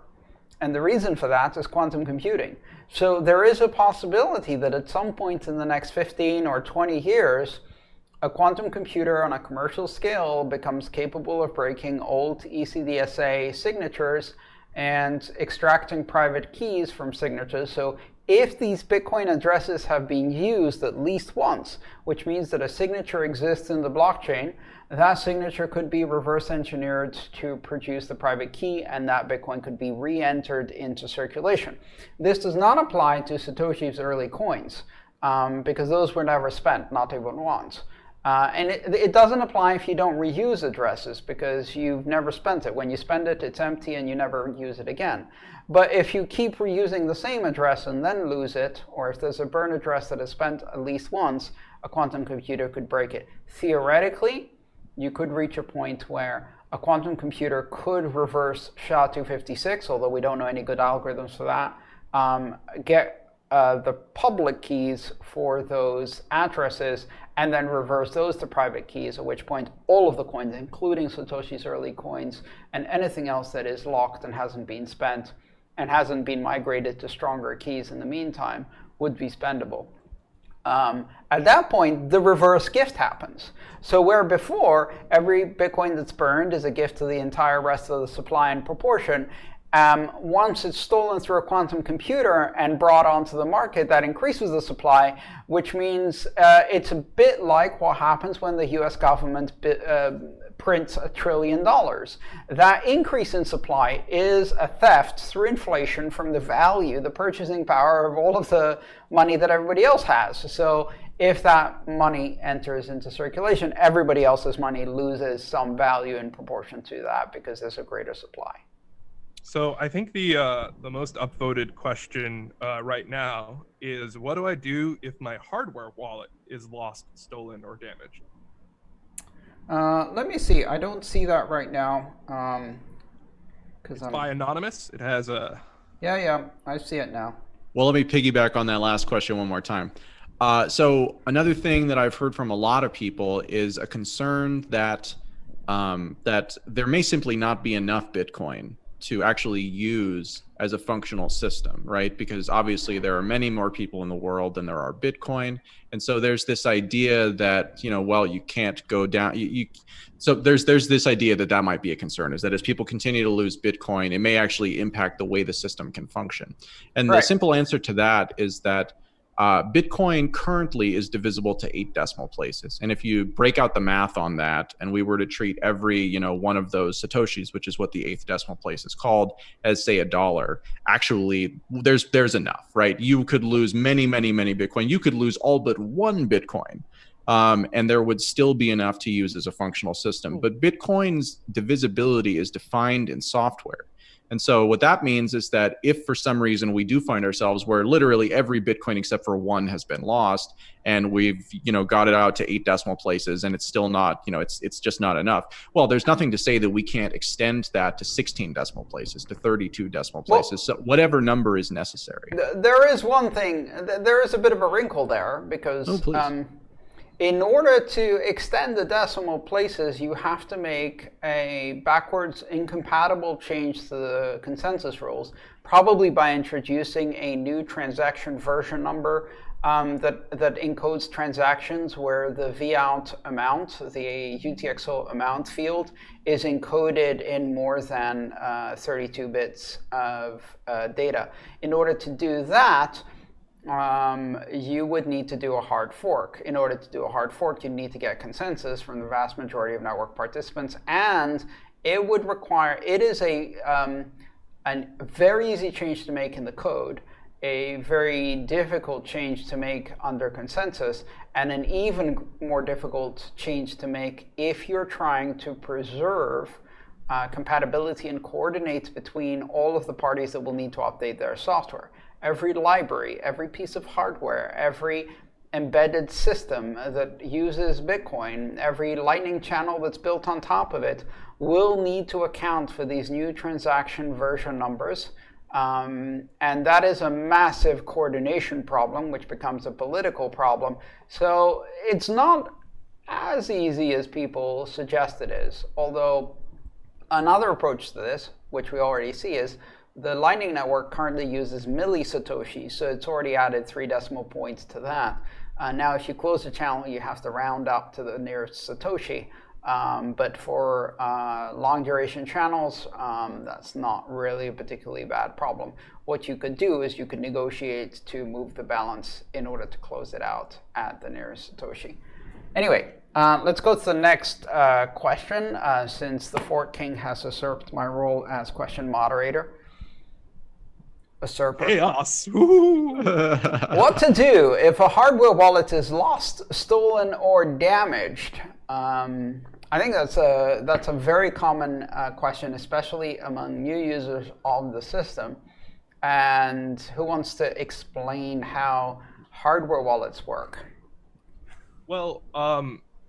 And the reason for that is quantum computing. So there is a possibility that at some point in the next 15 or 20 years, a quantum computer on a commercial scale becomes capable of breaking old ECDSA signatures and extracting private keys from signatures. So if these Bitcoin addresses have been used at least once, which means that a signature exists in the blockchain, that signature could be reverse engineered to produce the private key, and that Bitcoin could be re-entered into circulation. This does not apply to Satoshi's early coins because those were never spent, not even once. And it doesn't apply if you don't reuse addresses because you've never spent it. When you spend it, it's empty and you never use it again. But if you keep reusing the same address and then lose it, or if there's a burn address that is spent at least once, a quantum computer could break it. Theoretically, you could reach a point where a quantum computer could reverse SHA-256, although we don't know any good algorithms for that, get the public keys for those addresses, and then reverse those to private keys, at which point all of the coins, including Satoshi's early coins, and anything else that is locked and hasn't been spent and hasn't been migrated to stronger keys in the meantime, would be spendable. At that point, the reverse gift happens. So where before, every Bitcoin that's burned is a gift to the entire rest of the supply in proportion, once it's stolen through a quantum computer and brought onto the market, that increases the supply, which means it's a bit like what happens when the US government prints $1 trillion. That increase in supply is a theft through inflation from the value, the purchasing power of all of the money that everybody else has. So if that money enters into circulation, everybody else's money loses some value in proportion to that because there's a greater supply. So I think the most upvoted question right now is, what do I do if my hardware wallet is lost, stolen, or damaged? Let me see. I don't see that right now. It's by Anonymous. It has a... Yeah, I see it now. Well, let me piggyback on that last question one more time. So another thing that I've heard from a lot of people is a concern that that there may simply not be enough Bitcoin to actually use as a functional system, right? Because obviously there are many more people in the world than there are Bitcoin. And so there's this idea that, well, you can't go down. So there's this idea that that might be a concern, is that as people continue to lose Bitcoin, it may actually impact the way the system can function. And the simple answer to that is that Bitcoin currently is divisible to 8 decimal places. And if you break out the math on that, and we were to treat every, one of those Satoshis, which is what the 8th decimal place is called, as say $1, actually there's enough, right? You could lose many, many, many Bitcoin. You could lose all but 1 Bitcoin. And there would still be enough to use as a functional system. But Bitcoin's divisibility is defined in software. And so what that means is that if for some reason we do find ourselves where literally every Bitcoin except for 1 has been lost, and we've, got it out to 8 decimal places, and it's still not, it's just not enough. Well, there's nothing to say that we can't extend that to 16 decimal places, to 32 decimal places, so whatever number is necessary. There is one thing, there is a bit of a wrinkle there, because in order to extend the decimal places, you have to make a backwards incompatible change to the consensus rules, probably by introducing a new transaction version number that encodes transactions where the vout amount, the UTXO amount field, is encoded in more than 32 bits of data. In order to do that, you would need to do a hard fork. In order to do a hard fork, you need to get consensus from the vast majority of network participants, and it would require, it is a very easy change to make in the code, a very difficult change to make under consensus, and an even more difficult change to make if you're trying to preserve compatibility and coordinate between all of the parties that will need to update their software. Every library, every piece of hardware, every embedded system that uses Bitcoin, every Lightning channel that's built on top of it will need to account for these new transaction version numbers. And that is a massive coordination problem, which becomes a political problem. So it's not as easy as people suggest it is. Although another approach to this, which we already see, is the Lightning Network currently uses milli-Satoshi, so it's already added 3 decimal points to that. Now, if you close the channel, you have to round up to the nearest Satoshi. But for long duration channels, that's not really a particularly bad problem. What you could do is you could negotiate to move the balance in order to close it out at the nearest Satoshi. Anyway, let's go to the next question, since the Fork King has usurped my role as question moderator. Usurper. Chaos. What to do if a hardware wallet is lost, stolen, or damaged? I think that's a very common question, especially among new users of the system. And who wants to explain how hardware wallets work? Well,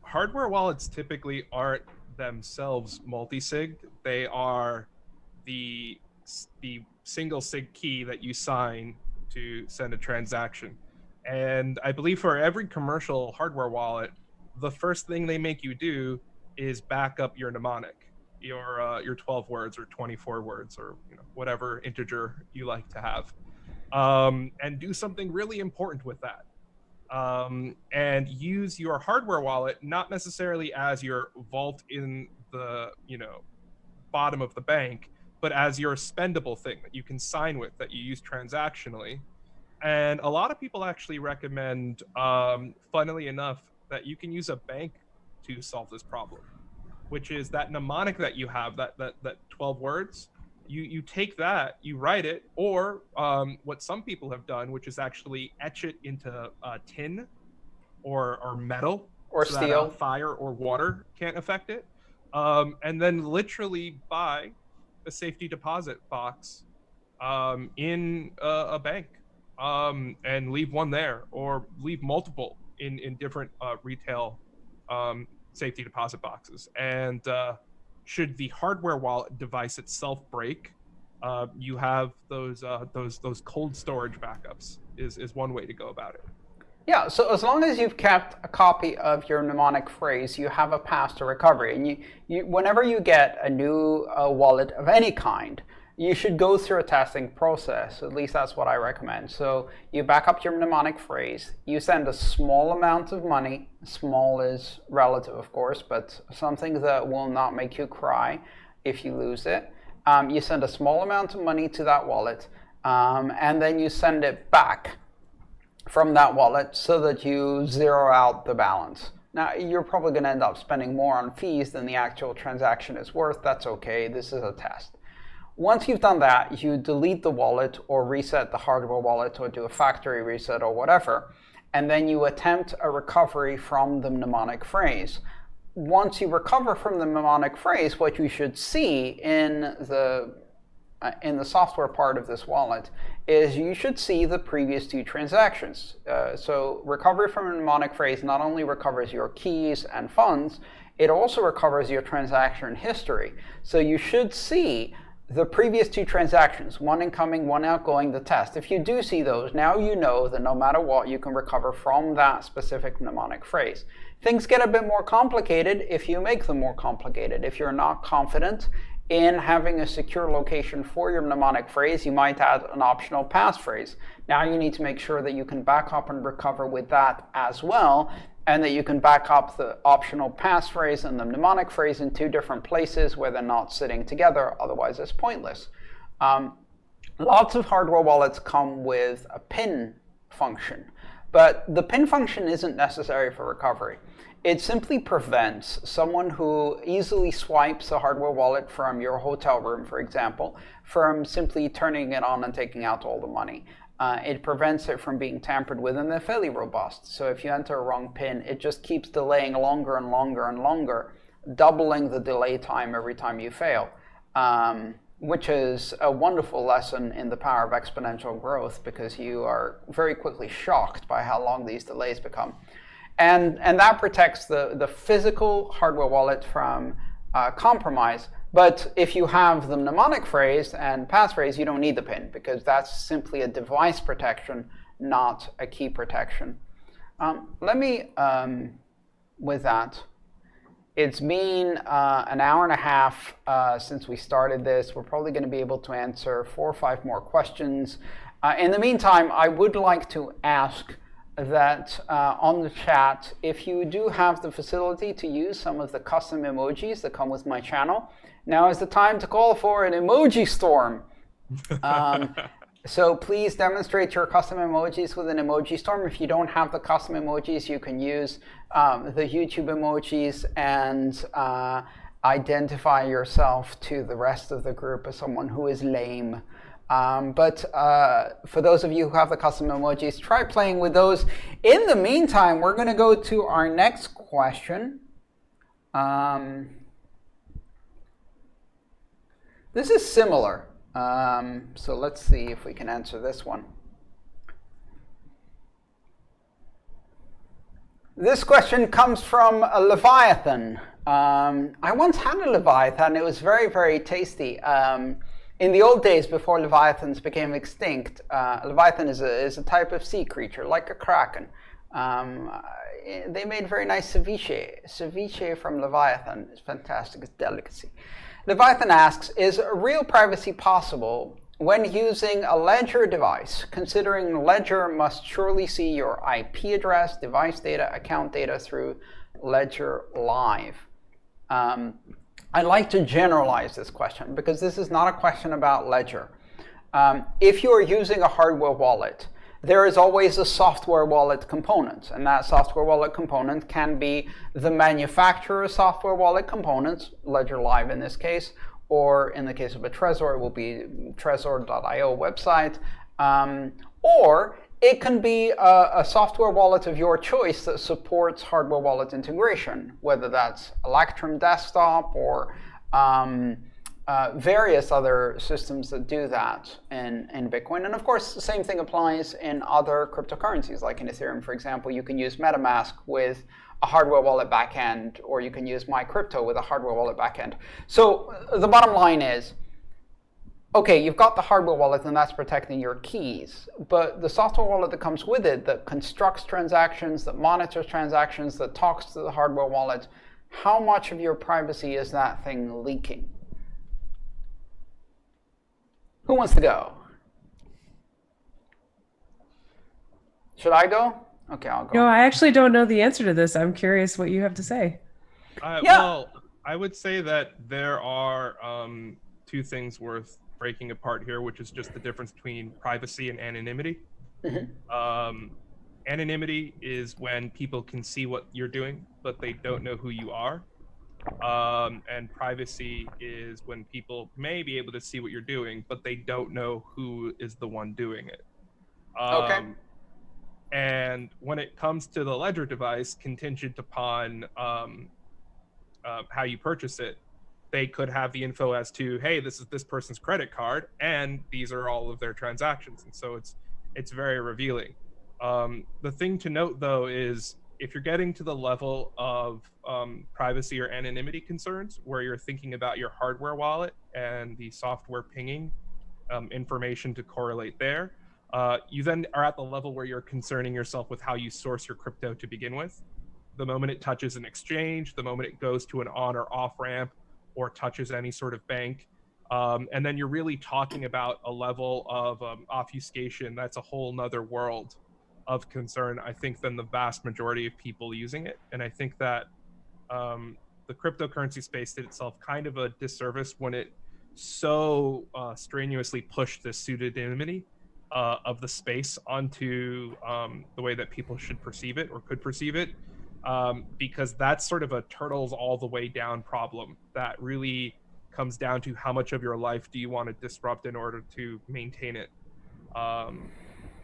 hardware wallets typically aren't themselves multi-sig. They are the single sig key that you sign to send a transaction. And I believe for every commercial hardware wallet, the first thing they make you do is back up your mnemonic, your 12 words or 24 words, or whatever integer you like to have, and do something really important with that. And use your hardware wallet not necessarily as your vault in the bottom of the bank, but as your spendable thing that you can sign with, that you use transactionally. And a lot of people actually recommend, funnily enough, that you can use a bank to solve this problem. which is that mnemonic that you have, that 12 words. You take that, you write it, or what some people have done, which is actually etch it into tin or metal, or so steel. that fire or water can't affect it. And then literally buy a safety deposit box in a bank, and leave one there, or leave multiple in different retail safety deposit boxes. And should the hardware wallet device itself break, you have those cold storage backups is one way to go about it. Yeah, so as long as you've kept a copy of your mnemonic phrase, you have a path to recovery. And you whenever you get a new wallet of any kind, you should go through a testing process. At least that's what I recommend. So you back up your mnemonic phrase, you send a small amount of money. Small is relative, of course, but something that will not make you cry if you lose it. You send a small amount of money to that wallet, and then you send it back from that wallet so that you zero out the balance. Now, you're probably going to end up spending more on fees than the actual transaction is worth. That's okay. This is a test. Once you've done that, you delete the wallet or reset the hardware wallet or do a factory reset or whatever, and then you attempt a recovery from the mnemonic phrase. Once you recover from the mnemonic phrase, what you should see in the software part of this wallet is you should see the previous two transactions. So recovery from a mnemonic phrase not only recovers your keys and funds, it also recovers your transaction history. So you should see the previous two transactions, one incoming, one outgoing, the test. If you do see those, now you know that no matter what, you can recover from that specific mnemonic phrase. Things get a bit more complicated if you make them more complicated. If you're not confident in having a secure location for your mnemonic phrase, you might add an optional passphrase. Now you need to make sure that you can back up and recover with that as well, and that you can back up the optional passphrase and the mnemonic phrase in two different places where they're not sitting together, otherwise it's pointless. Lots of hardware wallets come with a PIN function, but the PIN function isn't necessary for recovery. It simply prevents someone who easily swipes a hardware wallet from your hotel room, for example, from simply turning it on and taking out all the money. It prevents it from being tampered with, and they're fairly robust. So if you enter a wrong PIN, it just keeps delaying longer and longer and longer, doubling the delay time every time you fail, which is a wonderful lesson in the power of exponential growth, because you are very quickly shocked by how long these delays become. And that protects the physical hardware wallet from compromise. But if you have the mnemonic phrase and passphrase, you don't need the PIN, because that's simply a device protection, not a key protection. Let me, with that, it's been an hour and a half since we started this. We're probably going to be able to answer 4 or 5 more questions. In the meantime, I would like to ask that on the chat, if you do have the facility to use some of the custom emojis that come with my channel, now is the time to call for an emoji storm. So please demonstrate your custom emojis with an emoji storm. If you don't have the custom emojis, you can use the YouTube emojis and identify yourself to the rest of the group as someone who is lame. But for those of you who have the custom emojis, try playing with those. In the meantime, we're going to go to our next question. This is similar. So let's see if we can answer this one. This question comes from a Leviathan. I once had a Leviathan. It was very, very tasty. In the old days, before Leviathans became extinct, Leviathan is a type of sea creature, like a kraken. They made very nice ceviche. Ceviche from Leviathan is fantastic. It's delicacy. Leviathan asks, is real privacy possible when using a Ledger device, considering Ledger must surely see your IP address, device data, account data through Ledger Live? I'd like to generalize this question, because this is not a question about Ledger. If you are using a hardware wallet, there is always a software wallet component. And that software wallet component can be the manufacturer's software wallet component, Ledger Live in this case, or in the case of a Trezor, it will be Trezor.io website, or it can be a software wallet of your choice that supports hardware wallet integration, whether that's Electrum Desktop or various other systems that do that in Bitcoin. And of course, the same thing applies in other cryptocurrencies, like in Ethereum, for example. You can use MetaMask with a hardware wallet backend, or you can use MyCrypto with a hardware wallet backend. So the bottom line is, okay, you've got the hardware wallet and that's protecting your keys, but the software wallet that comes with it, that constructs transactions, that monitors transactions, that talks to the hardware wallet, how much of your privacy is that thing leaking? Who wants to go? Should I go? Okay, I'll go. No, I actually don't know the answer to this. I'm curious what you have to say. Well, I would say that there are two things worth breaking apart here, which is just the difference between privacy and anonymity. Mm-hmm. Anonymity is when people can see what you're doing, but they don't know who you are. And privacy is when people may be able to see what you're doing, but they don't know who is the one doing it. Okay. And when it comes to the Ledger device, contingent upon how you purchase it, they could have the info as to, hey, this is this person's credit card, and these are all of their transactions. And so it's very revealing. The thing to note, though, is if you're getting to the level of privacy or anonymity concerns, where you're thinking about your hardware wallet and the software pinging information to correlate there, you then are at the level where you're concerning yourself with how you source your crypto to begin with. The moment it touches an exchange, the moment it goes to an on or off ramp, or touches any sort of bank, and then you're really talking about a level of obfuscation that's a whole nother world of concern, I think, than the vast majority of people using it. And I think that the cryptocurrency space did itself kind of a disservice when it so strenuously pushed this pseudonymity of the space onto the way that people should perceive it or could perceive it, because that's sort of a turtles all the way down problem that really comes down to how much of your life do you want to disrupt in order to maintain it.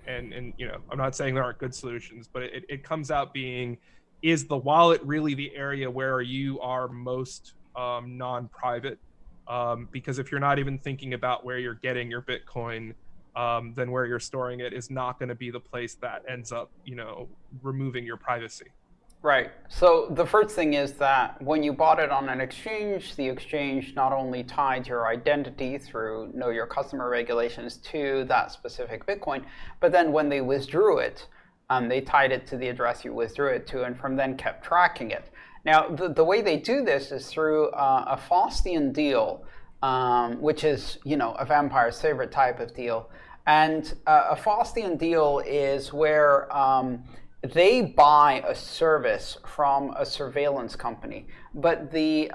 And you know, I'm not saying there aren't good solutions, but it comes out being, is the wallet really the area where you are most non-private? Because if you're not even thinking about where you're getting your Bitcoin, then where you're storing it is not going to be the place that ends up, you know, removing your privacy. Right. So the first thing is that when you bought it on an exchange, the exchange not only tied your identity through know your customer regulations to that specific Bitcoin, but then when they withdrew it, they tied it to the address you withdrew it to, and from then kept tracking it. Now, the way they do this is through a Faustian deal, which is, you know, a vampire's favorite type of deal. And a Faustian deal is where they buy a service from a surveillance company, but the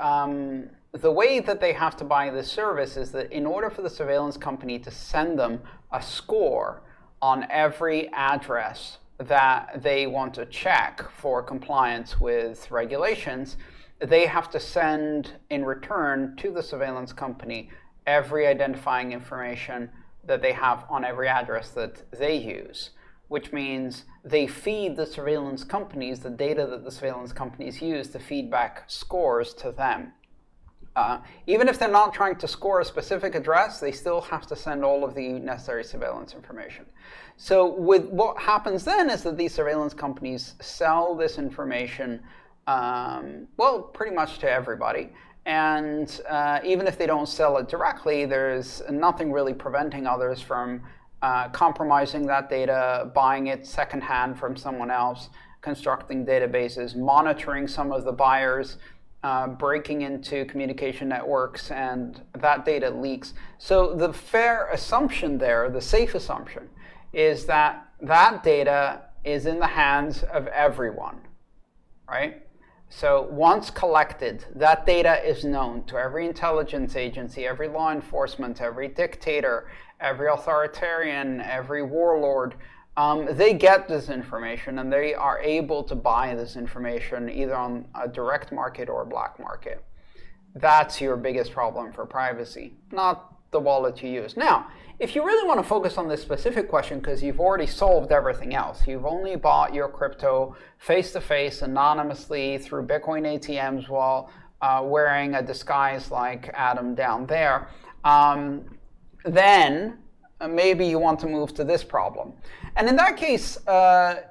way that they have to buy this service is that in order for the surveillance company to send them a score on every address that they want to check for compliance with regulations, they have to send in return to the surveillance company every identifying information that they have on every address that they use, which means they feed the surveillance companies the data that the surveillance companies use to feed back scores to them. Even if they're not trying to score a specific address, they still have to send all of the necessary surveillance information. So with what happens then is that these surveillance companies sell this information, well, pretty much to everybody. And even if they don't sell it directly, there's nothing really preventing others from compromising that data, buying it secondhand from someone else, constructing databases, monitoring some of the buyers, breaking into communication networks, and that data leaks. So the fair assumption there, the safe assumption, is that that data is in the hands of everyone, right? So once collected, that data is known to every intelligence agency, every law enforcement, every dictator, every authoritarian, every warlord, they get this information and they are able to buy this information either on a direct market or a black market. That's your biggest problem for privacy, not the wallet you use. Now, if you really want to focus on this specific question because you've already solved everything else, you've only bought your crypto face-to-face anonymously through Bitcoin ATMs while wearing a disguise like Adam down there, then maybe you want to move to this problem. And in that case,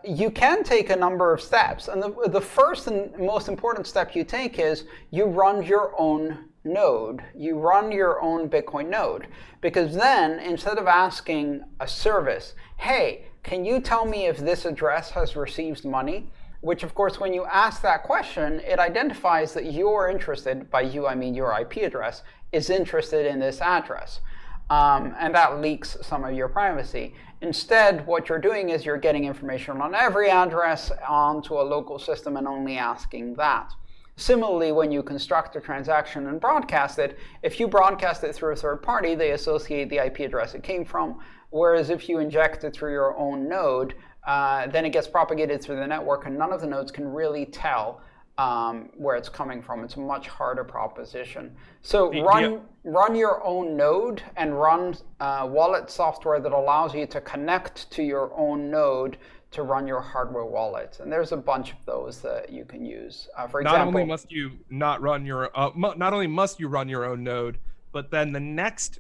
you can take a number of steps. And the first and most important step you take is you run your own node. You run your own Bitcoin node. Because then, instead of asking a service, hey, can you tell me if this address has received money? Which, of course, when you ask that question, it identifies that you're interested, by you I mean your IP address, is interested in this address. And that leaks some of your privacy. Instead, what you're doing is you're getting information on every address onto a local system and only asking that. Similarly, when you construct a transaction and broadcast it, if you broadcast it through a third party, they associate the IP address it came from. Whereas if you inject it through your own node, then it gets propagated through the network and none of the nodes can really tell where it's coming from. It's a much harder proposition. So run your own node and run wallet software that allows you to connect to your own node to run your hardware wallet. And there's a bunch of those that you can use. For example, not only must you run your own node, but then the next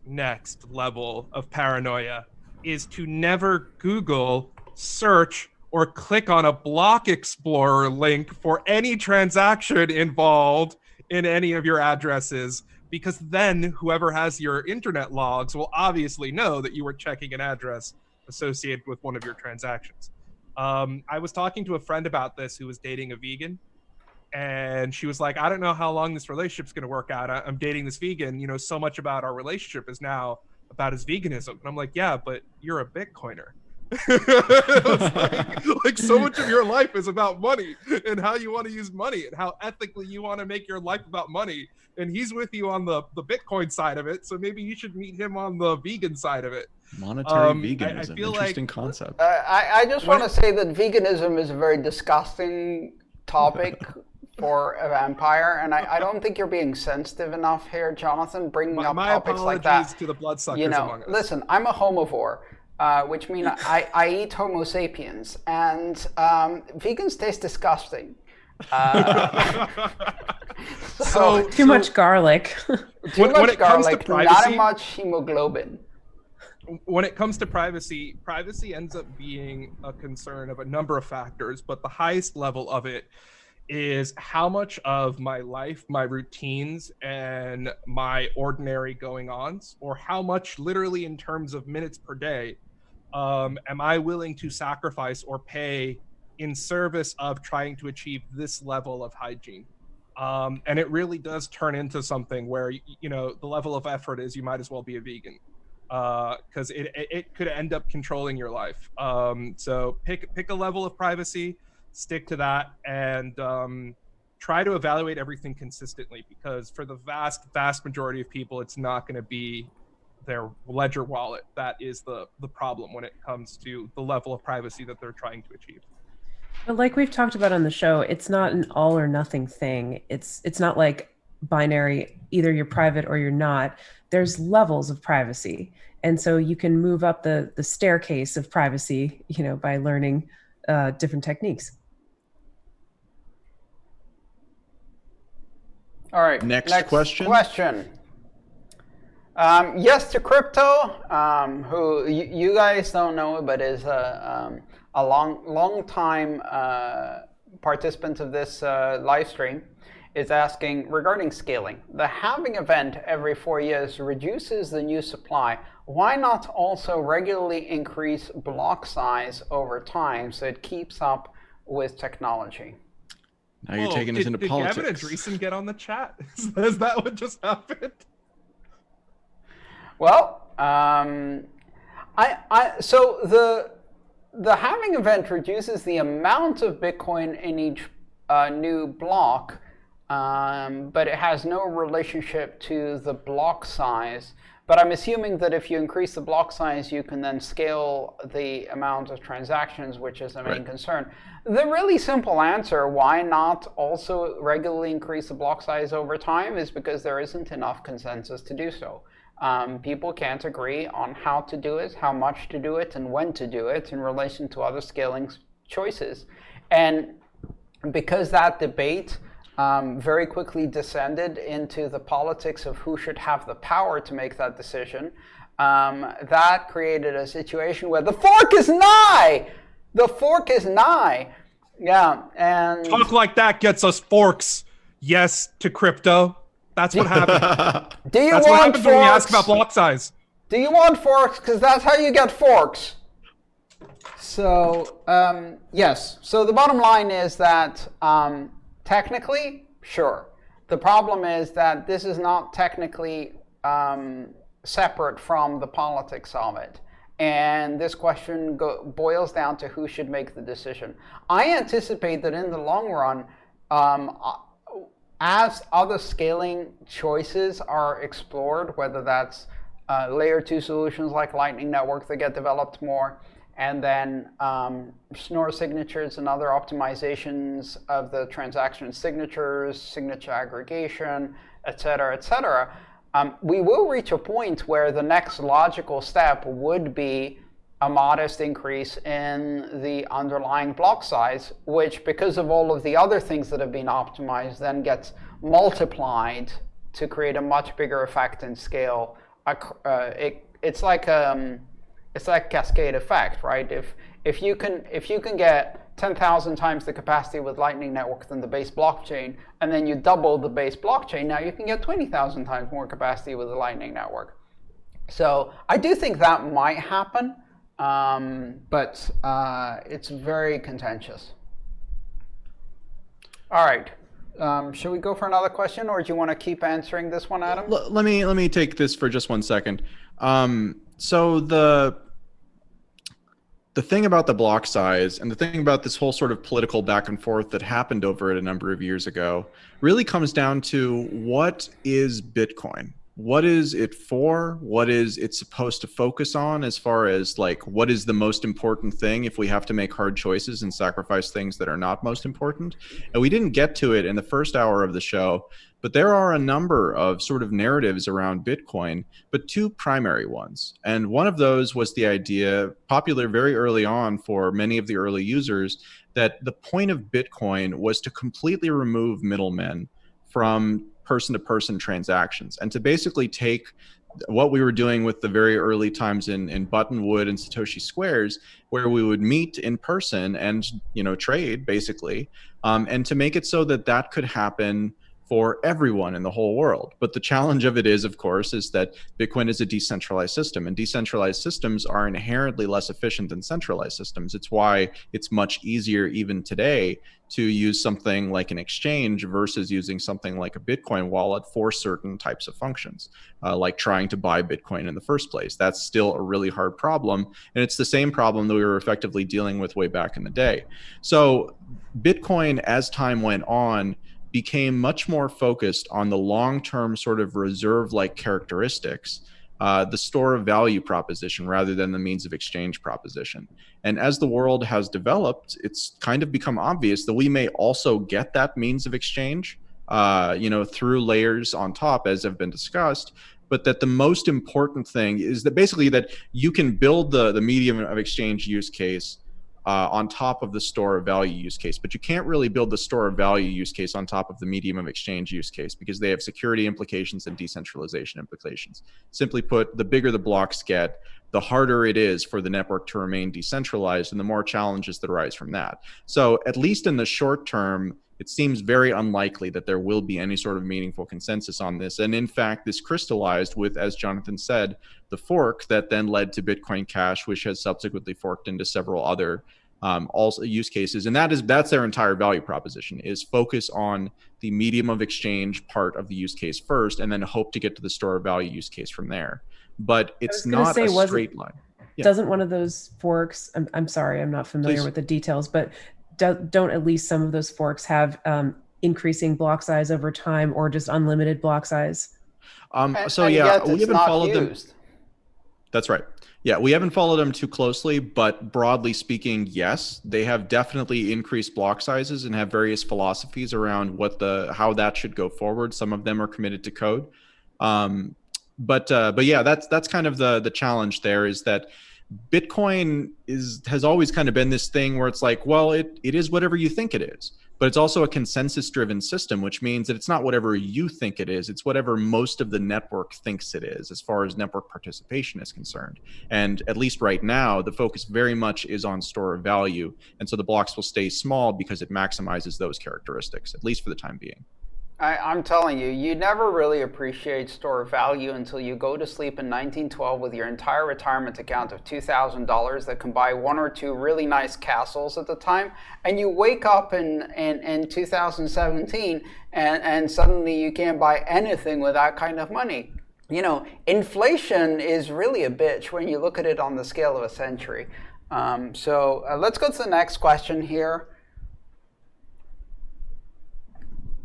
level of paranoia is to never Google, search, or click on a block explorer link for any transaction involved in any of your addresses, because then whoever has your internet logs will obviously know that you were checking an address associated with one of your transactions. I was talking to a friend about this who was dating a vegan, and she was like, I don't know how long this relationship's going to work out. I'm dating this vegan, so much about our relationship is now about his veganism. And I'm like, yeah, but you're a Bitcoiner. like so much of your life is about money and how you want to use money and how ethically you want to make your life about money. And he's with you on the Bitcoin side of it, so maybe you should meet him on the vegan side of it. Monetary veganism, interesting concept. I just want to say that veganism is a very disgusting topic for a vampire, and I don't think you're being sensitive enough here, Jonathan, bringing up topics like that. My apologies to the bloodsuckers among us. Listen, I'm a homivore. Which means I eat Homo sapiens, and vegans taste disgusting. So too much garlic. Too much garlic, not much hemoglobin. When it comes to privacy ends up being a concern of a number of factors, but the highest level of it is how much of my life, my routines, and my ordinary going-ons, or how much literally in terms of minutes per day, am I willing to sacrifice or pay in service of trying to achieve this level of hygiene? And it really does turn into something where, the level of effort is you might as well be a vegan, because it could end up controlling your life. So pick a level of privacy, stick to that, and try to evaluate everything consistently, because for the vast majority of people, it's not going to be their Ledger wallet that is the problem when it comes to the level of privacy that they're trying to achieve. But like we've talked about on the show, it's not an all or nothing thing. It's not like binary, either you're private or you're not. There's levels of privacy. And so you can move up the staircase of privacy, by learning different techniques. All right. Next question. Yes to Crypto, who you guys don't know, but is a long time participant of this live stream, is asking regarding scaling. The halving event every 4 years reduces the new supply. Why not also regularly increase block size over time so it keeps up with technology? Now you're taking us into politics. Did Gavin Andresen get on the chat? Is that what just happened? Well, so the halving event reduces the amount of Bitcoin in each new block, but it has no relationship to the block size. But I'm assuming that if you increase the block size, you can then scale the amount of transactions, which is the main concern. The really simple answer, why not also regularly increase the block size over time, is because there isn't enough consensus to do so. People can't agree on how to do it, how much to do it, and when to do it in relation to other scaling choices. And because that debate very quickly descended into the politics of who should have the power to make that decision, that created a situation where the fork is nigh! The fork is nigh! Yeah, and... Talk like that gets us forks. Yes to crypto. That's what happened. That's what happens when we ask about block size. Do you want forks? Because that's how you get forks. So, yes. So the bottom line is that technically, sure. The problem is that this is not technically separate from the politics of it. And this question boils down to who should make the decision. I anticipate that in the long run, as other scaling choices are explored, whether that's layer 2 solutions like Lightning Network that get developed more, and then Schnorr signatures and other optimizations of the transaction signatures, signature aggregation, et cetera, we will reach a point where the next logical step would be a modest increase in the underlying block size, which, because of all of the other things that have been optimized, then gets multiplied to create a much bigger effect in scale. It's like cascade effect, right? If you can get 10,000 times the capacity with Lightning Network than the base blockchain, and then you double the base blockchain, now you can get 20,000 times more capacity with the Lightning Network. So I do think that might happen. But it's very contentious. All right. Should we go for another question, or do you want to keep answering this one, Adam? Let me take this for just 1 second. So the thing about the block size and the thing about this whole sort of political back and forth that happened over it a number of years ago really comes down to what is Bitcoin? What is it for? What is it supposed to focus on, as far as like what is the most important thing if we have to make hard choices and sacrifice things that are not most important? And we didn't get to it in the first hour of the show, but there are a number of sort of narratives around Bitcoin, but two primary ones. And one of those was the idea, popular very early on for many of the early users, that the point of Bitcoin was to completely remove middlemen from person-to-person transactions, and to basically take what we were doing with the very early times in Buttonwood and Satoshi Squares, where we would meet in person and trade basically, and to make it so that that could happen for everyone in the whole world. But the challenge of it is, of course, is that Bitcoin is a decentralized system, and decentralized systems are inherently less efficient than centralized systems. It's why it's much easier even today to use something like an exchange versus using something like a Bitcoin wallet for certain types of functions, like trying to buy Bitcoin in the first place. That's still a really hard problem, and it's the same problem that we were effectively dealing with way back in the day. So Bitcoin, as time went on, became much more focused on the long-term sort of reserve-like characteristics, the store of value proposition rather than the means of exchange proposition. And as the world has developed, it's kind of become obvious that we may also get that means of exchange, through layers on top, as have been discussed, but that the most important thing is that basically that you can build the medium of exchange use case on top of the store of value use case, but you can't really build the store of value use case on top of the medium of exchange use case, because they have security implications and decentralization implications. Simply put, the bigger the blocks get, the harder it is for the network to remain decentralized, and the more challenges that arise from that. So at least in the short term, it seems very unlikely that there will be any sort of meaningful consensus on this. And in fact, this crystallized with, as Jonathan said, the fork that then led to Bitcoin Cash, which has subsequently forked into several other also use cases. And that's their entire value proposition, is focus on the medium of exchange part of the use case first, and then hope to get to the store of value use case from there. But it's not a straight line. Yeah. Doesn't one of those forks, I'm sorry, I'm not familiar with the details, but don't at least some of those forks have increasing block size over time, or just unlimited block size? So and yeah, yet we it's haven't not followed them. used. That's right. Yeah, we haven't followed them too closely, but broadly speaking, yes, they have definitely increased block sizes and have various philosophies around how that should go forward. Some of them are committed to code. But yeah, that's kind of the challenge there, is that Bitcoin has always kind of been this thing where it's like, well, it is whatever you think it is. But it's also a consensus-driven system, which means that it's not whatever you think it is. It's whatever most of the network thinks it is, as far as network participation is concerned. And at least right now, the focus very much is on store of value. And so the blocks will stay small because it maximizes those characteristics, at least for the time being. I'm telling you, you never really appreciate store of value until you go to sleep in 1912 with your entire retirement account of $2,000 that can buy one or two really nice castles at the time, and you wake up in 2017 and suddenly you can't buy anything with that kind of money. You know, inflation is really a bitch when you look at it on the scale of a century. So let's go to the next question here.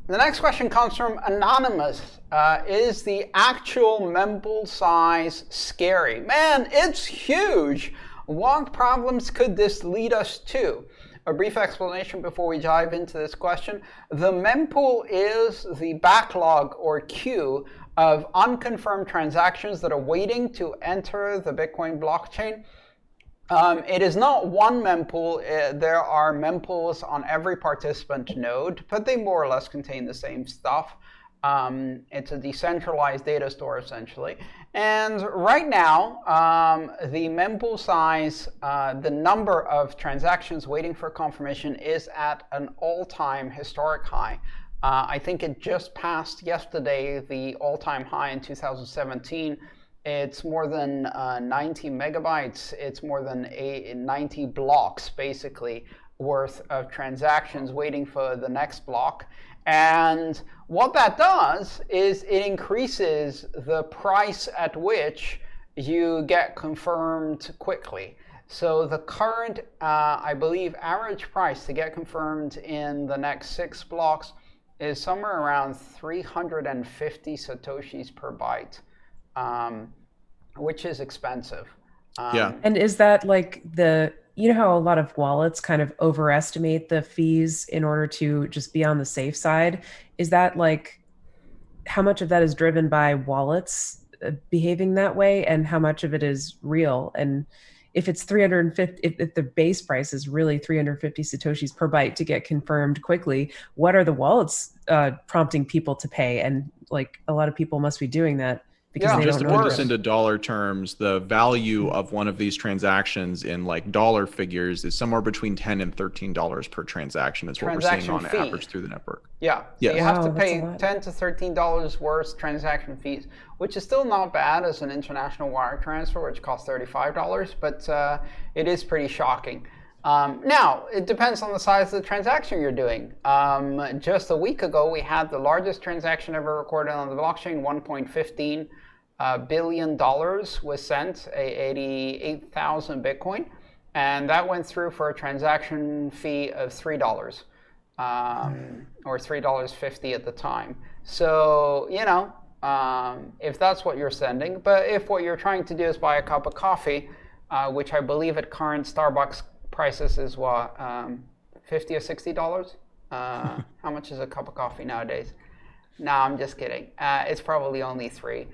The next question comes from Anonymous. Is the actual mempool size scary? Man, it's huge. What problems could this lead us to? A brief explanation before we dive into this question. The mempool is the backlog or queue of unconfirmed transactions that are waiting to enter the Bitcoin blockchain. It is not one mempool. There are mempools on every participant node, but they more or less contain the same stuff. It's a decentralized data store, essentially. And right now, the mempool size, the number of transactions waiting for confirmation, is at an all-time historic high. I think it just passed yesterday the all-time high in 2017. It's more than 90 megabytes. It's more than 90 blocks, basically, worth of transactions waiting for the next block. And what that does is it increases the price at which you get confirmed quickly. So the current, I believe, average price to get confirmed in the next 6 blocks is somewhere around 350 Satoshis per byte. Which is expensive. Yeah. And is that like you know how a lot of wallets kind of overestimate the fees in order to just be on the safe side? Is that like, how much of that is driven by wallets behaving that way, and how much of it is real? And if it's 350, if the base price is really 350 Satoshis per byte to get confirmed quickly, what are the wallets prompting people to pay? And like, a lot of people must be doing that. Yeah, just to put this into dollar terms, the value of one of these transactions in like dollar figures is somewhere between $10 and $13 per transaction. Is what we're seeing on average through the network. Yeah, so you have to pay $10 to $13 worth transaction fees, which is still not bad as an international wire transfer, which costs $35, but it is pretty shocking. Now, it depends on the size of the transaction you're doing. Just a week ago, we had the largest transaction ever recorded on the blockchain, 1.15 billion dollars was sent, 88,000 Bitcoin, and that went through for a transaction fee of $3, or $3.50 at the time. So, you know, if that's what you're sending, but if what you're trying to do is buy a cup of coffee, which I believe at current Starbucks prices is what, $50 or $60? How much is a cup of coffee nowadays? No, I'm just kidding. It's probably only $3.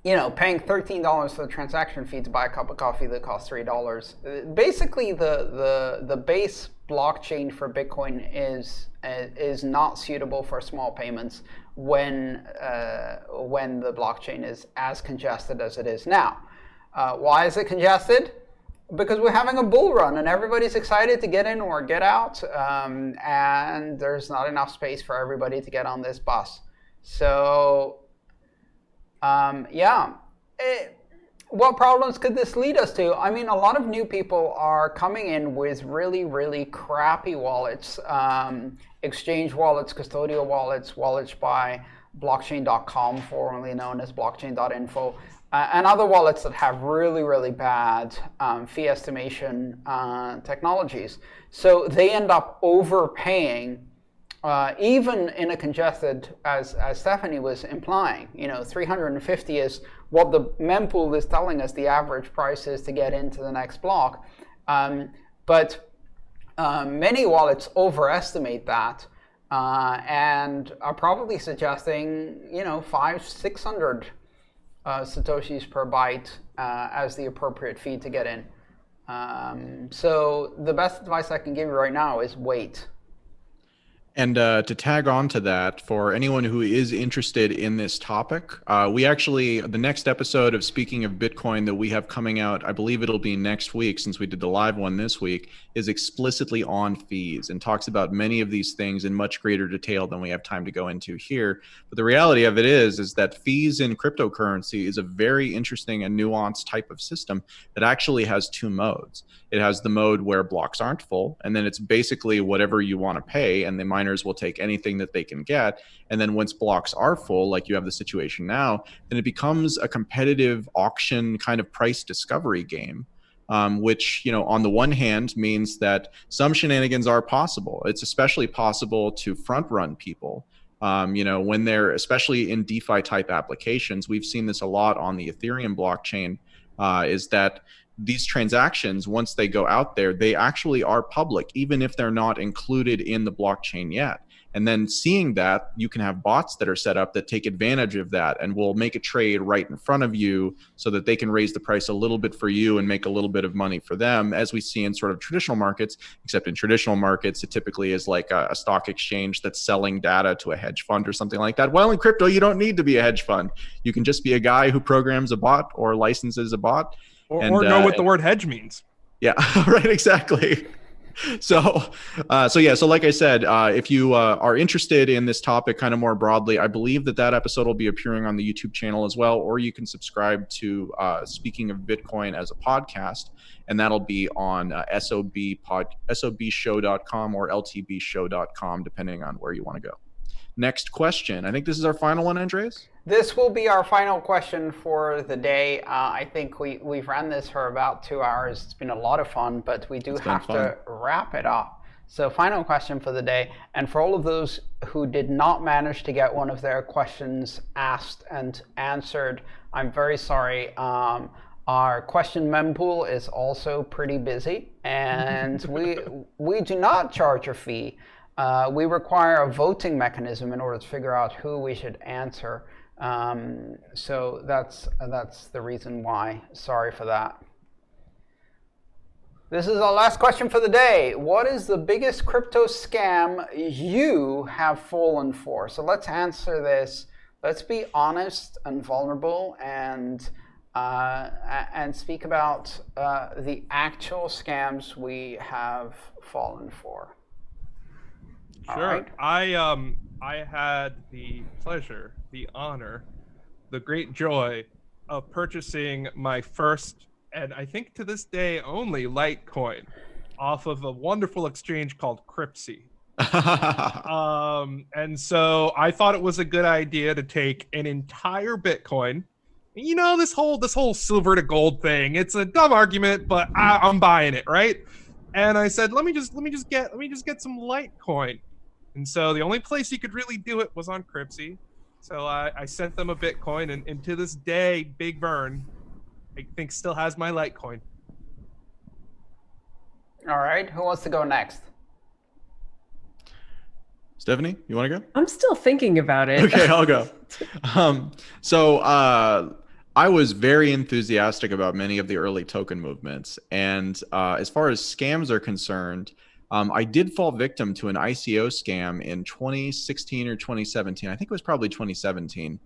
You know, paying $13 for the transaction fee to buy a cup of coffee that costs $3. Basically, the base blockchain for Bitcoin is not suitable for small payments when the blockchain is as congested as it is now. Why is it congested? Because we're having a bull run and everybody's excited to get in or get out, and there's not enough space for everybody to get on this bus. So, what problems could this lead us to? I mean, a lot of new people are coming in with really, really crappy wallets, exchange wallets, custodial wallets, wallets by blockchain.com, formerly known as blockchain.info. And other wallets that have really, really bad fee estimation technologies. So they end up overpaying even in a congested, as Stephanie was implying, 350 is what the mempool is telling us the average price is to get into the next block. But many wallets overestimate that and are probably suggesting, 500-600 satoshis per byte as the appropriate fee to get in. So the best advice I can give you right now is wait. And to tag on to that, for anyone who is interested in this topic, we actually, the next episode of Speaking of Bitcoin that we have coming out, I believe it'll be next week since we did the live one this week, is explicitly on fees and talks about many of these things in much greater detail than we have time to go into here. But the reality of it is that fees in cryptocurrency is a very interesting and nuanced type of system that actually has two modes. It has the mode where blocks aren't full, and then it's basically whatever you want to pay, and the miners will take anything that they can get. And then once blocks are full, like you have the situation now, then it becomes a competitive auction kind of price discovery game, which, on the one hand means that some shenanigans are possible. It's especially possible to front run people. When they're, especially in DeFi type applications, we've seen this a lot on the Ethereum blockchain, is that these transactions, once they go out there, they actually are public, even if they're not included in the blockchain yet. And then seeing that, you can have bots that are set up that take advantage of that and will make a trade right in front of you so that they can raise the price a little bit for you and make a little bit of money for them, as we see in sort of traditional markets. Except in traditional markets, it typically is like a stock exchange that's selling data to a hedge fund or something like that. Well, in crypto, you don't need to be a hedge fund. You can just be a guy who programs a bot or licenses a bot. Or know what the word hedge means. Yeah, right, exactly. So like I said, if you are interested in this topic kind of more broadly, I believe that episode will be appearing on the YouTube channel as well, or you can subscribe to Speaking of Bitcoin as a podcast, and that'll be on sobshow.com or ltbshow.com, depending on where you want to go. Next question. I think this is our final one, Andreas? This will be our final question for the day. I think we've ran this for about 2 hours. It's been a lot of fun, but we do have to wrap it up. So final question for the day. And for all of those who did not manage to get one of their questions asked and answered, I'm very sorry. Our question mempool is also pretty busy, and we do not charge a fee. We require a voting mechanism in order to figure out who we should answer. So that's the reason why. Sorry for that. This is our last question for the day. What is the biggest crypto scam you have fallen for? So let's answer this. Let's be honest and vulnerable and speak about the actual scams we have fallen for. Sure. Right. I had the pleasure, the honor, the great joy of purchasing my first, and I think to this day only, Litecoin off of a wonderful exchange called Cryptsy. And so I thought it was a good idea to take an entire Bitcoin. This whole silver to gold thing, it's a dumb argument, but I'm buying it, right? And I said, let me just get some Litecoin. And so the only place you could really do it was on Cryptsy. So I sent them a Bitcoin, and to this day, Big Vern, I think, still has my Litecoin. All right, who wants to go next? Stephanie, you want to go? I'm still thinking about it. Okay, I'll go. I was very enthusiastic about many of the early token movements. And as far as scams are concerned, I did fall victim to an ICO scam in 2016 or 2017. I think it was probably 2017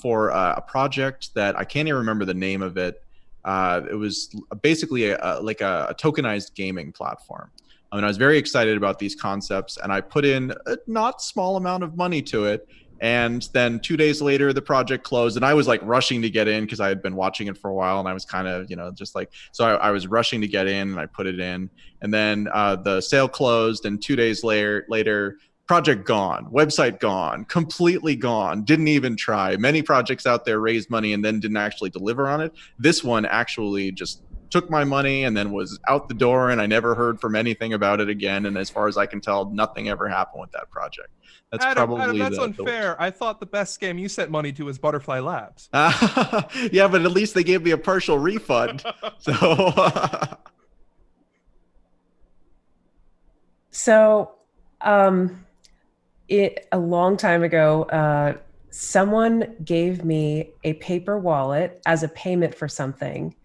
for a project that I can't even remember the name of it. It was basically a tokenized gaming platform. I mean, I was very excited about these concepts, and I put in a not small amount of money to it. And then 2 days later, the project closed, and I was like rushing to get in because I had been watching it for a while, and I was kind of, just like, so I was rushing to get in, and I put it in, and then the sale closed, and 2 days later, project gone, website gone, completely gone, didn't even try. Many projects out there raised money and then didn't actually deliver on it. This one actually just took my money and then was out the door, and I never heard from anything about it again. And as far as I can tell, nothing ever happened with that project. That's Adam, that's unfair. I thought the best scam you sent money to was Butterfly Labs. Yeah, but at least they gave me a partial refund. So, a long time ago, someone gave me a paper wallet as a payment for something.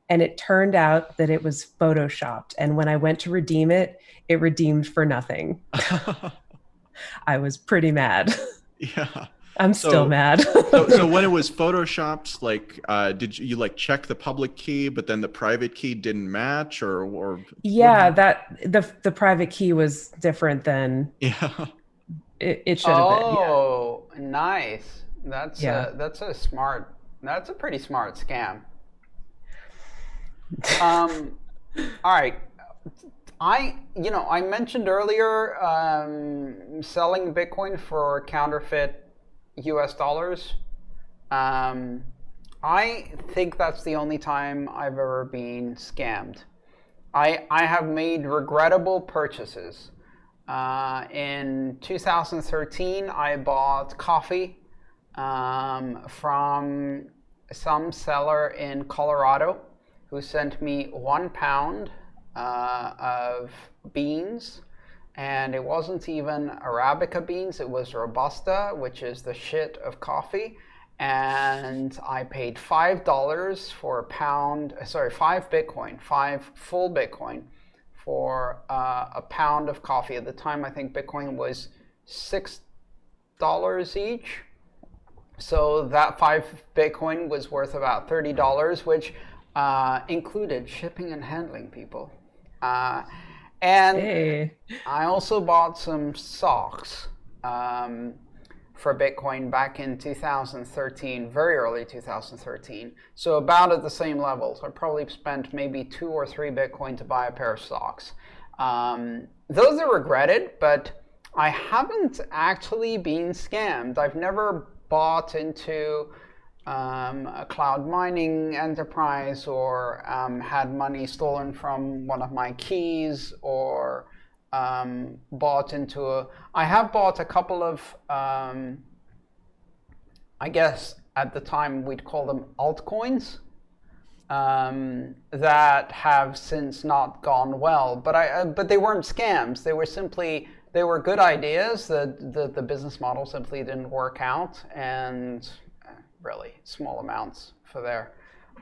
And it turned out that it was photoshopped. And when I went to redeem it, it redeemed for nothing. I was pretty mad. Yeah. I'm still mad. so when it was photoshopped, like, did you like check the public key, but then the private key didn't match, or? Yeah, that the private key was different than. Yeah. It should have been. Oh, nice. That's a pretty smart scam. All right. I mentioned earlier selling Bitcoin for counterfeit US dollars. I think that's the only time I've ever been scammed. I have made regrettable purchases. In 2013, I bought coffee from some seller in Colorado who sent me 1 pound of beans, and it wasn't even Arabica beans, it was Robusta, which is the shit of coffee. And I paid $5 for 5 Bitcoin, 5 full Bitcoin for a pound of coffee. At the time, I think Bitcoin was $6 each. So that 5 Bitcoin was worth about $30, which included shipping and handling, people. And I also bought some socks for Bitcoin back in 2013, very early 2013. So about at the same levels. I probably spent maybe 2 or 3 Bitcoin to buy a pair of socks. Those are regretted, but I haven't actually been scammed. I've never bought into a cloud mining enterprise, or had money stolen from one of my keys, or bought into I have bought a couple of, I guess at the time we'd call them altcoins, that have since not gone well. But they weren't scams. They were good ideas. The business model simply didn't work out, and really small amounts for there.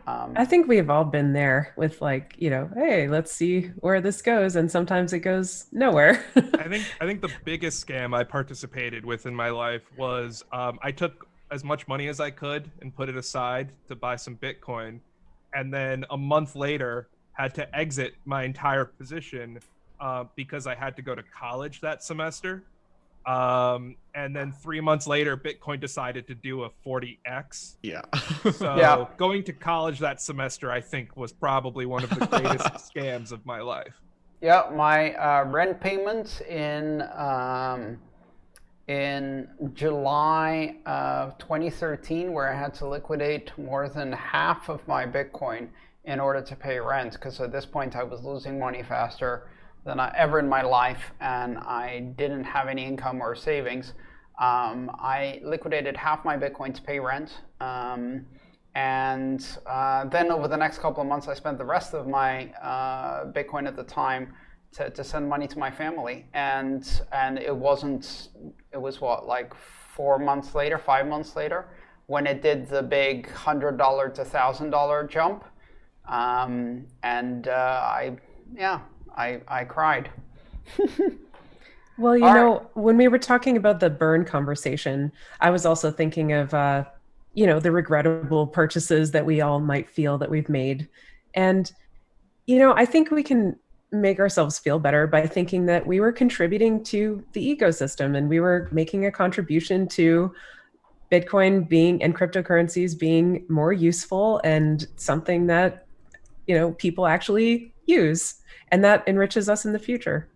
I think we've all been there with, like, hey, let's see where this goes, and sometimes it goes nowhere. I think the biggest scam I participated with in my life was I took as much money as I could and put it aside to buy some Bitcoin, and then a month later had to exit my entire position because I had to go to college that semester. And then 3 months later, Bitcoin decided to do a 40x. Yeah. So going to college that semester, I think, was probably one of the greatest scams of my life. Yeah, my rent payment in July of 2013, where I had to liquidate more than half of my Bitcoin in order to pay rent, because at this point I was losing money faster than ever in my life, and I didn't have any income or savings. I liquidated half my Bitcoin to pay rent, and then over the next couple of months, I spent the rest of my Bitcoin at the time to send money to my family, and it was what, like 4 months later, 5 months later, when it did the big $100 to $1,000 jump, I cried. Well, when we were talking about the burn conversation, I was also thinking of, the regrettable purchases that we all might feel that we've made. And, I think we can make ourselves feel better by thinking that we were contributing to the ecosystem, and we were making a contribution to Bitcoin and cryptocurrencies being more useful and something that, people actually use. And that enriches us in the future.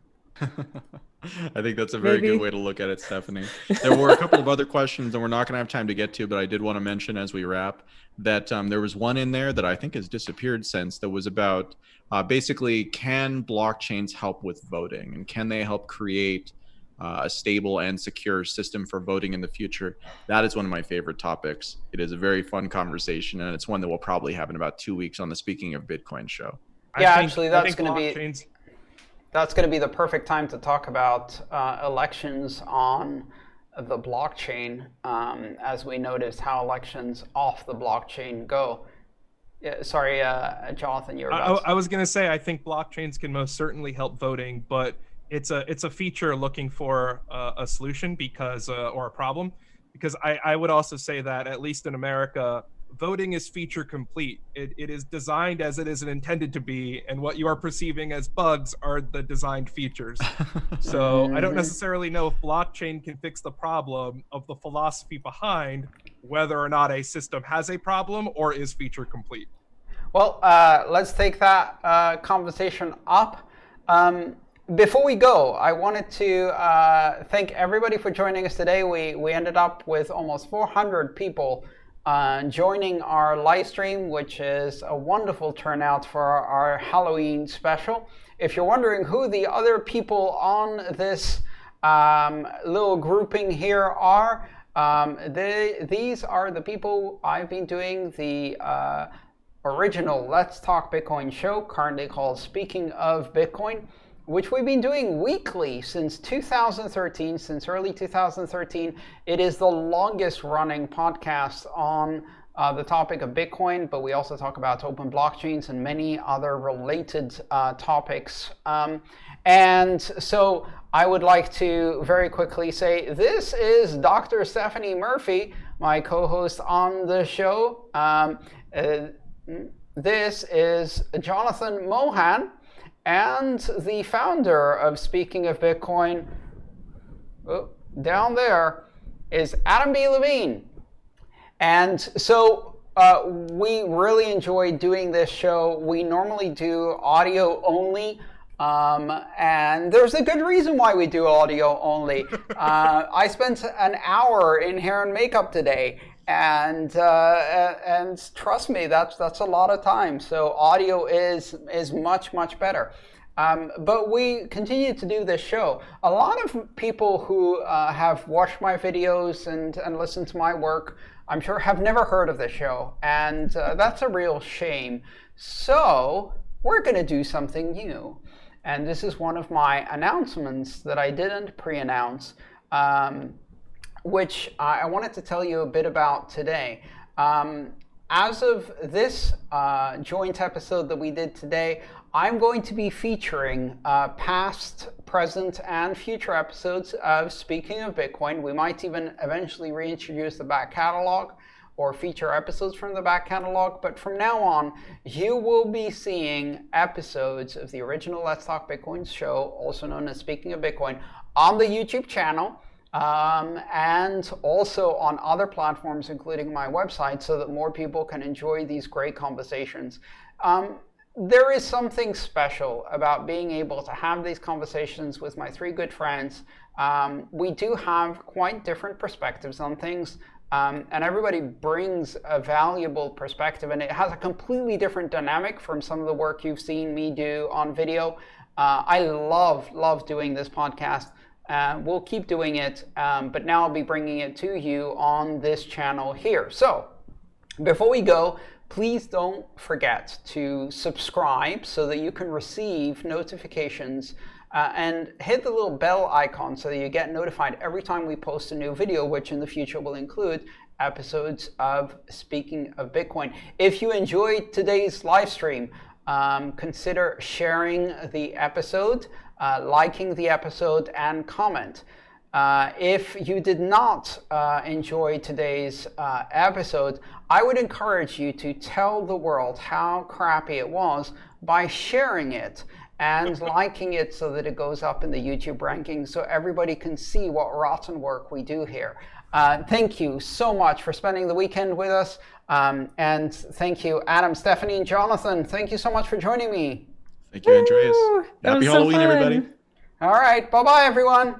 I think that's a very good way to look at it, Stephanie. There were a couple of other questions that we're not going to have time to get to, but I did want to mention as we wrap that there was one in there that I think has disappeared since, that was about basically, can blockchains help with voting, and can they help create a stable and secure system for voting in the future? That is one of my favorite topics. It is a very fun conversation, and it's one that we'll probably have in about 2 weeks on the Speaking of Bitcoin show. Yeah, actually, that's going to be the perfect time to talk about elections on the blockchain, as we noticed how elections off the blockchain go. Yeah, sorry, Jonathan, I was going to say, I think blockchains can most certainly help voting, but it's a feature looking for a solution or a problem, because I would also say that, at least in America, voting is feature complete. It is designed as it is intended to be, and what you are perceiving as bugs are the designed features. So I don't necessarily know if blockchain can fix the problem of the philosophy behind whether or not a system has a problem or is feature complete. Well, let's take that conversation up. Before we go, I wanted to thank everybody for joining us today. We ended up with almost 400 people joining our live stream, which is a wonderful turnout for our Halloween special. If you're wondering who the other people on this little grouping here are, these are the people I've been doing the original Let's Talk Bitcoin show, currently called Speaking of Bitcoin, which we've been doing weekly since 2013, since early 2013. It is the longest running podcast on the topic of Bitcoin, but we also talk about open blockchains and many other related topics. And so I would like to very quickly say, this is Dr. Stephanie Murphy, my co-host on the show. This is Jonathan Mohan, and the founder of Speaking of Bitcoin, down there, is Adam B. Levine. And so we really enjoy doing this show. We normally do audio only, and there's a good reason why we do audio only. I spent an hour in hair and makeup today, and trust me, that's a lot of time. So audio is much better. But we continue to do this show. A lot of people who have watched my videos and listened to my work, I'm sure, have never heard of this show, and that's a real shame. So we're going to do something new, and this is one of my announcements that I didn't pre-announce, which I wanted to tell you a bit about today. As of this joint episode that we did today, I'm going to be featuring past, present, and future episodes of Speaking of Bitcoin. We might even eventually reintroduce the back catalog or feature episodes from the back catalog. But from now on, you will be seeing episodes of the original Let's Talk Bitcoin show, also known as Speaking of Bitcoin, on the YouTube channel. And also on other platforms, including my website, so that more people can enjoy these great conversations. There is something special about being able to have these conversations with my three good friends. We do have quite different perspectives on things, and everybody brings a valuable perspective, and it has a completely different dynamic from some of the work you've seen me do on video. I love doing this podcast. We'll keep doing it, but now I'll be bringing it to you on this channel here. So before we go, please don't forget to subscribe so that you can receive notifications, and hit the little bell icon so that you get notified every time we post a new video, which in the future will include episodes of Speaking of Bitcoin. If you enjoyed today's live stream, consider sharing the episode, liking the episode, and comment. If you did not enjoy today's episode, I would encourage you to tell the world how crappy it was by sharing it and liking it so that it goes up in the YouTube rankings so everybody can see what rotten work we do here. Thank you so much for spending the weekend with us. And thank you, Adam, Stephanie, and Jonathan. Thank you so much for joining me. Thank you, Andreas. Woo! Happy Halloween, everybody. All right. Bye-bye, everyone.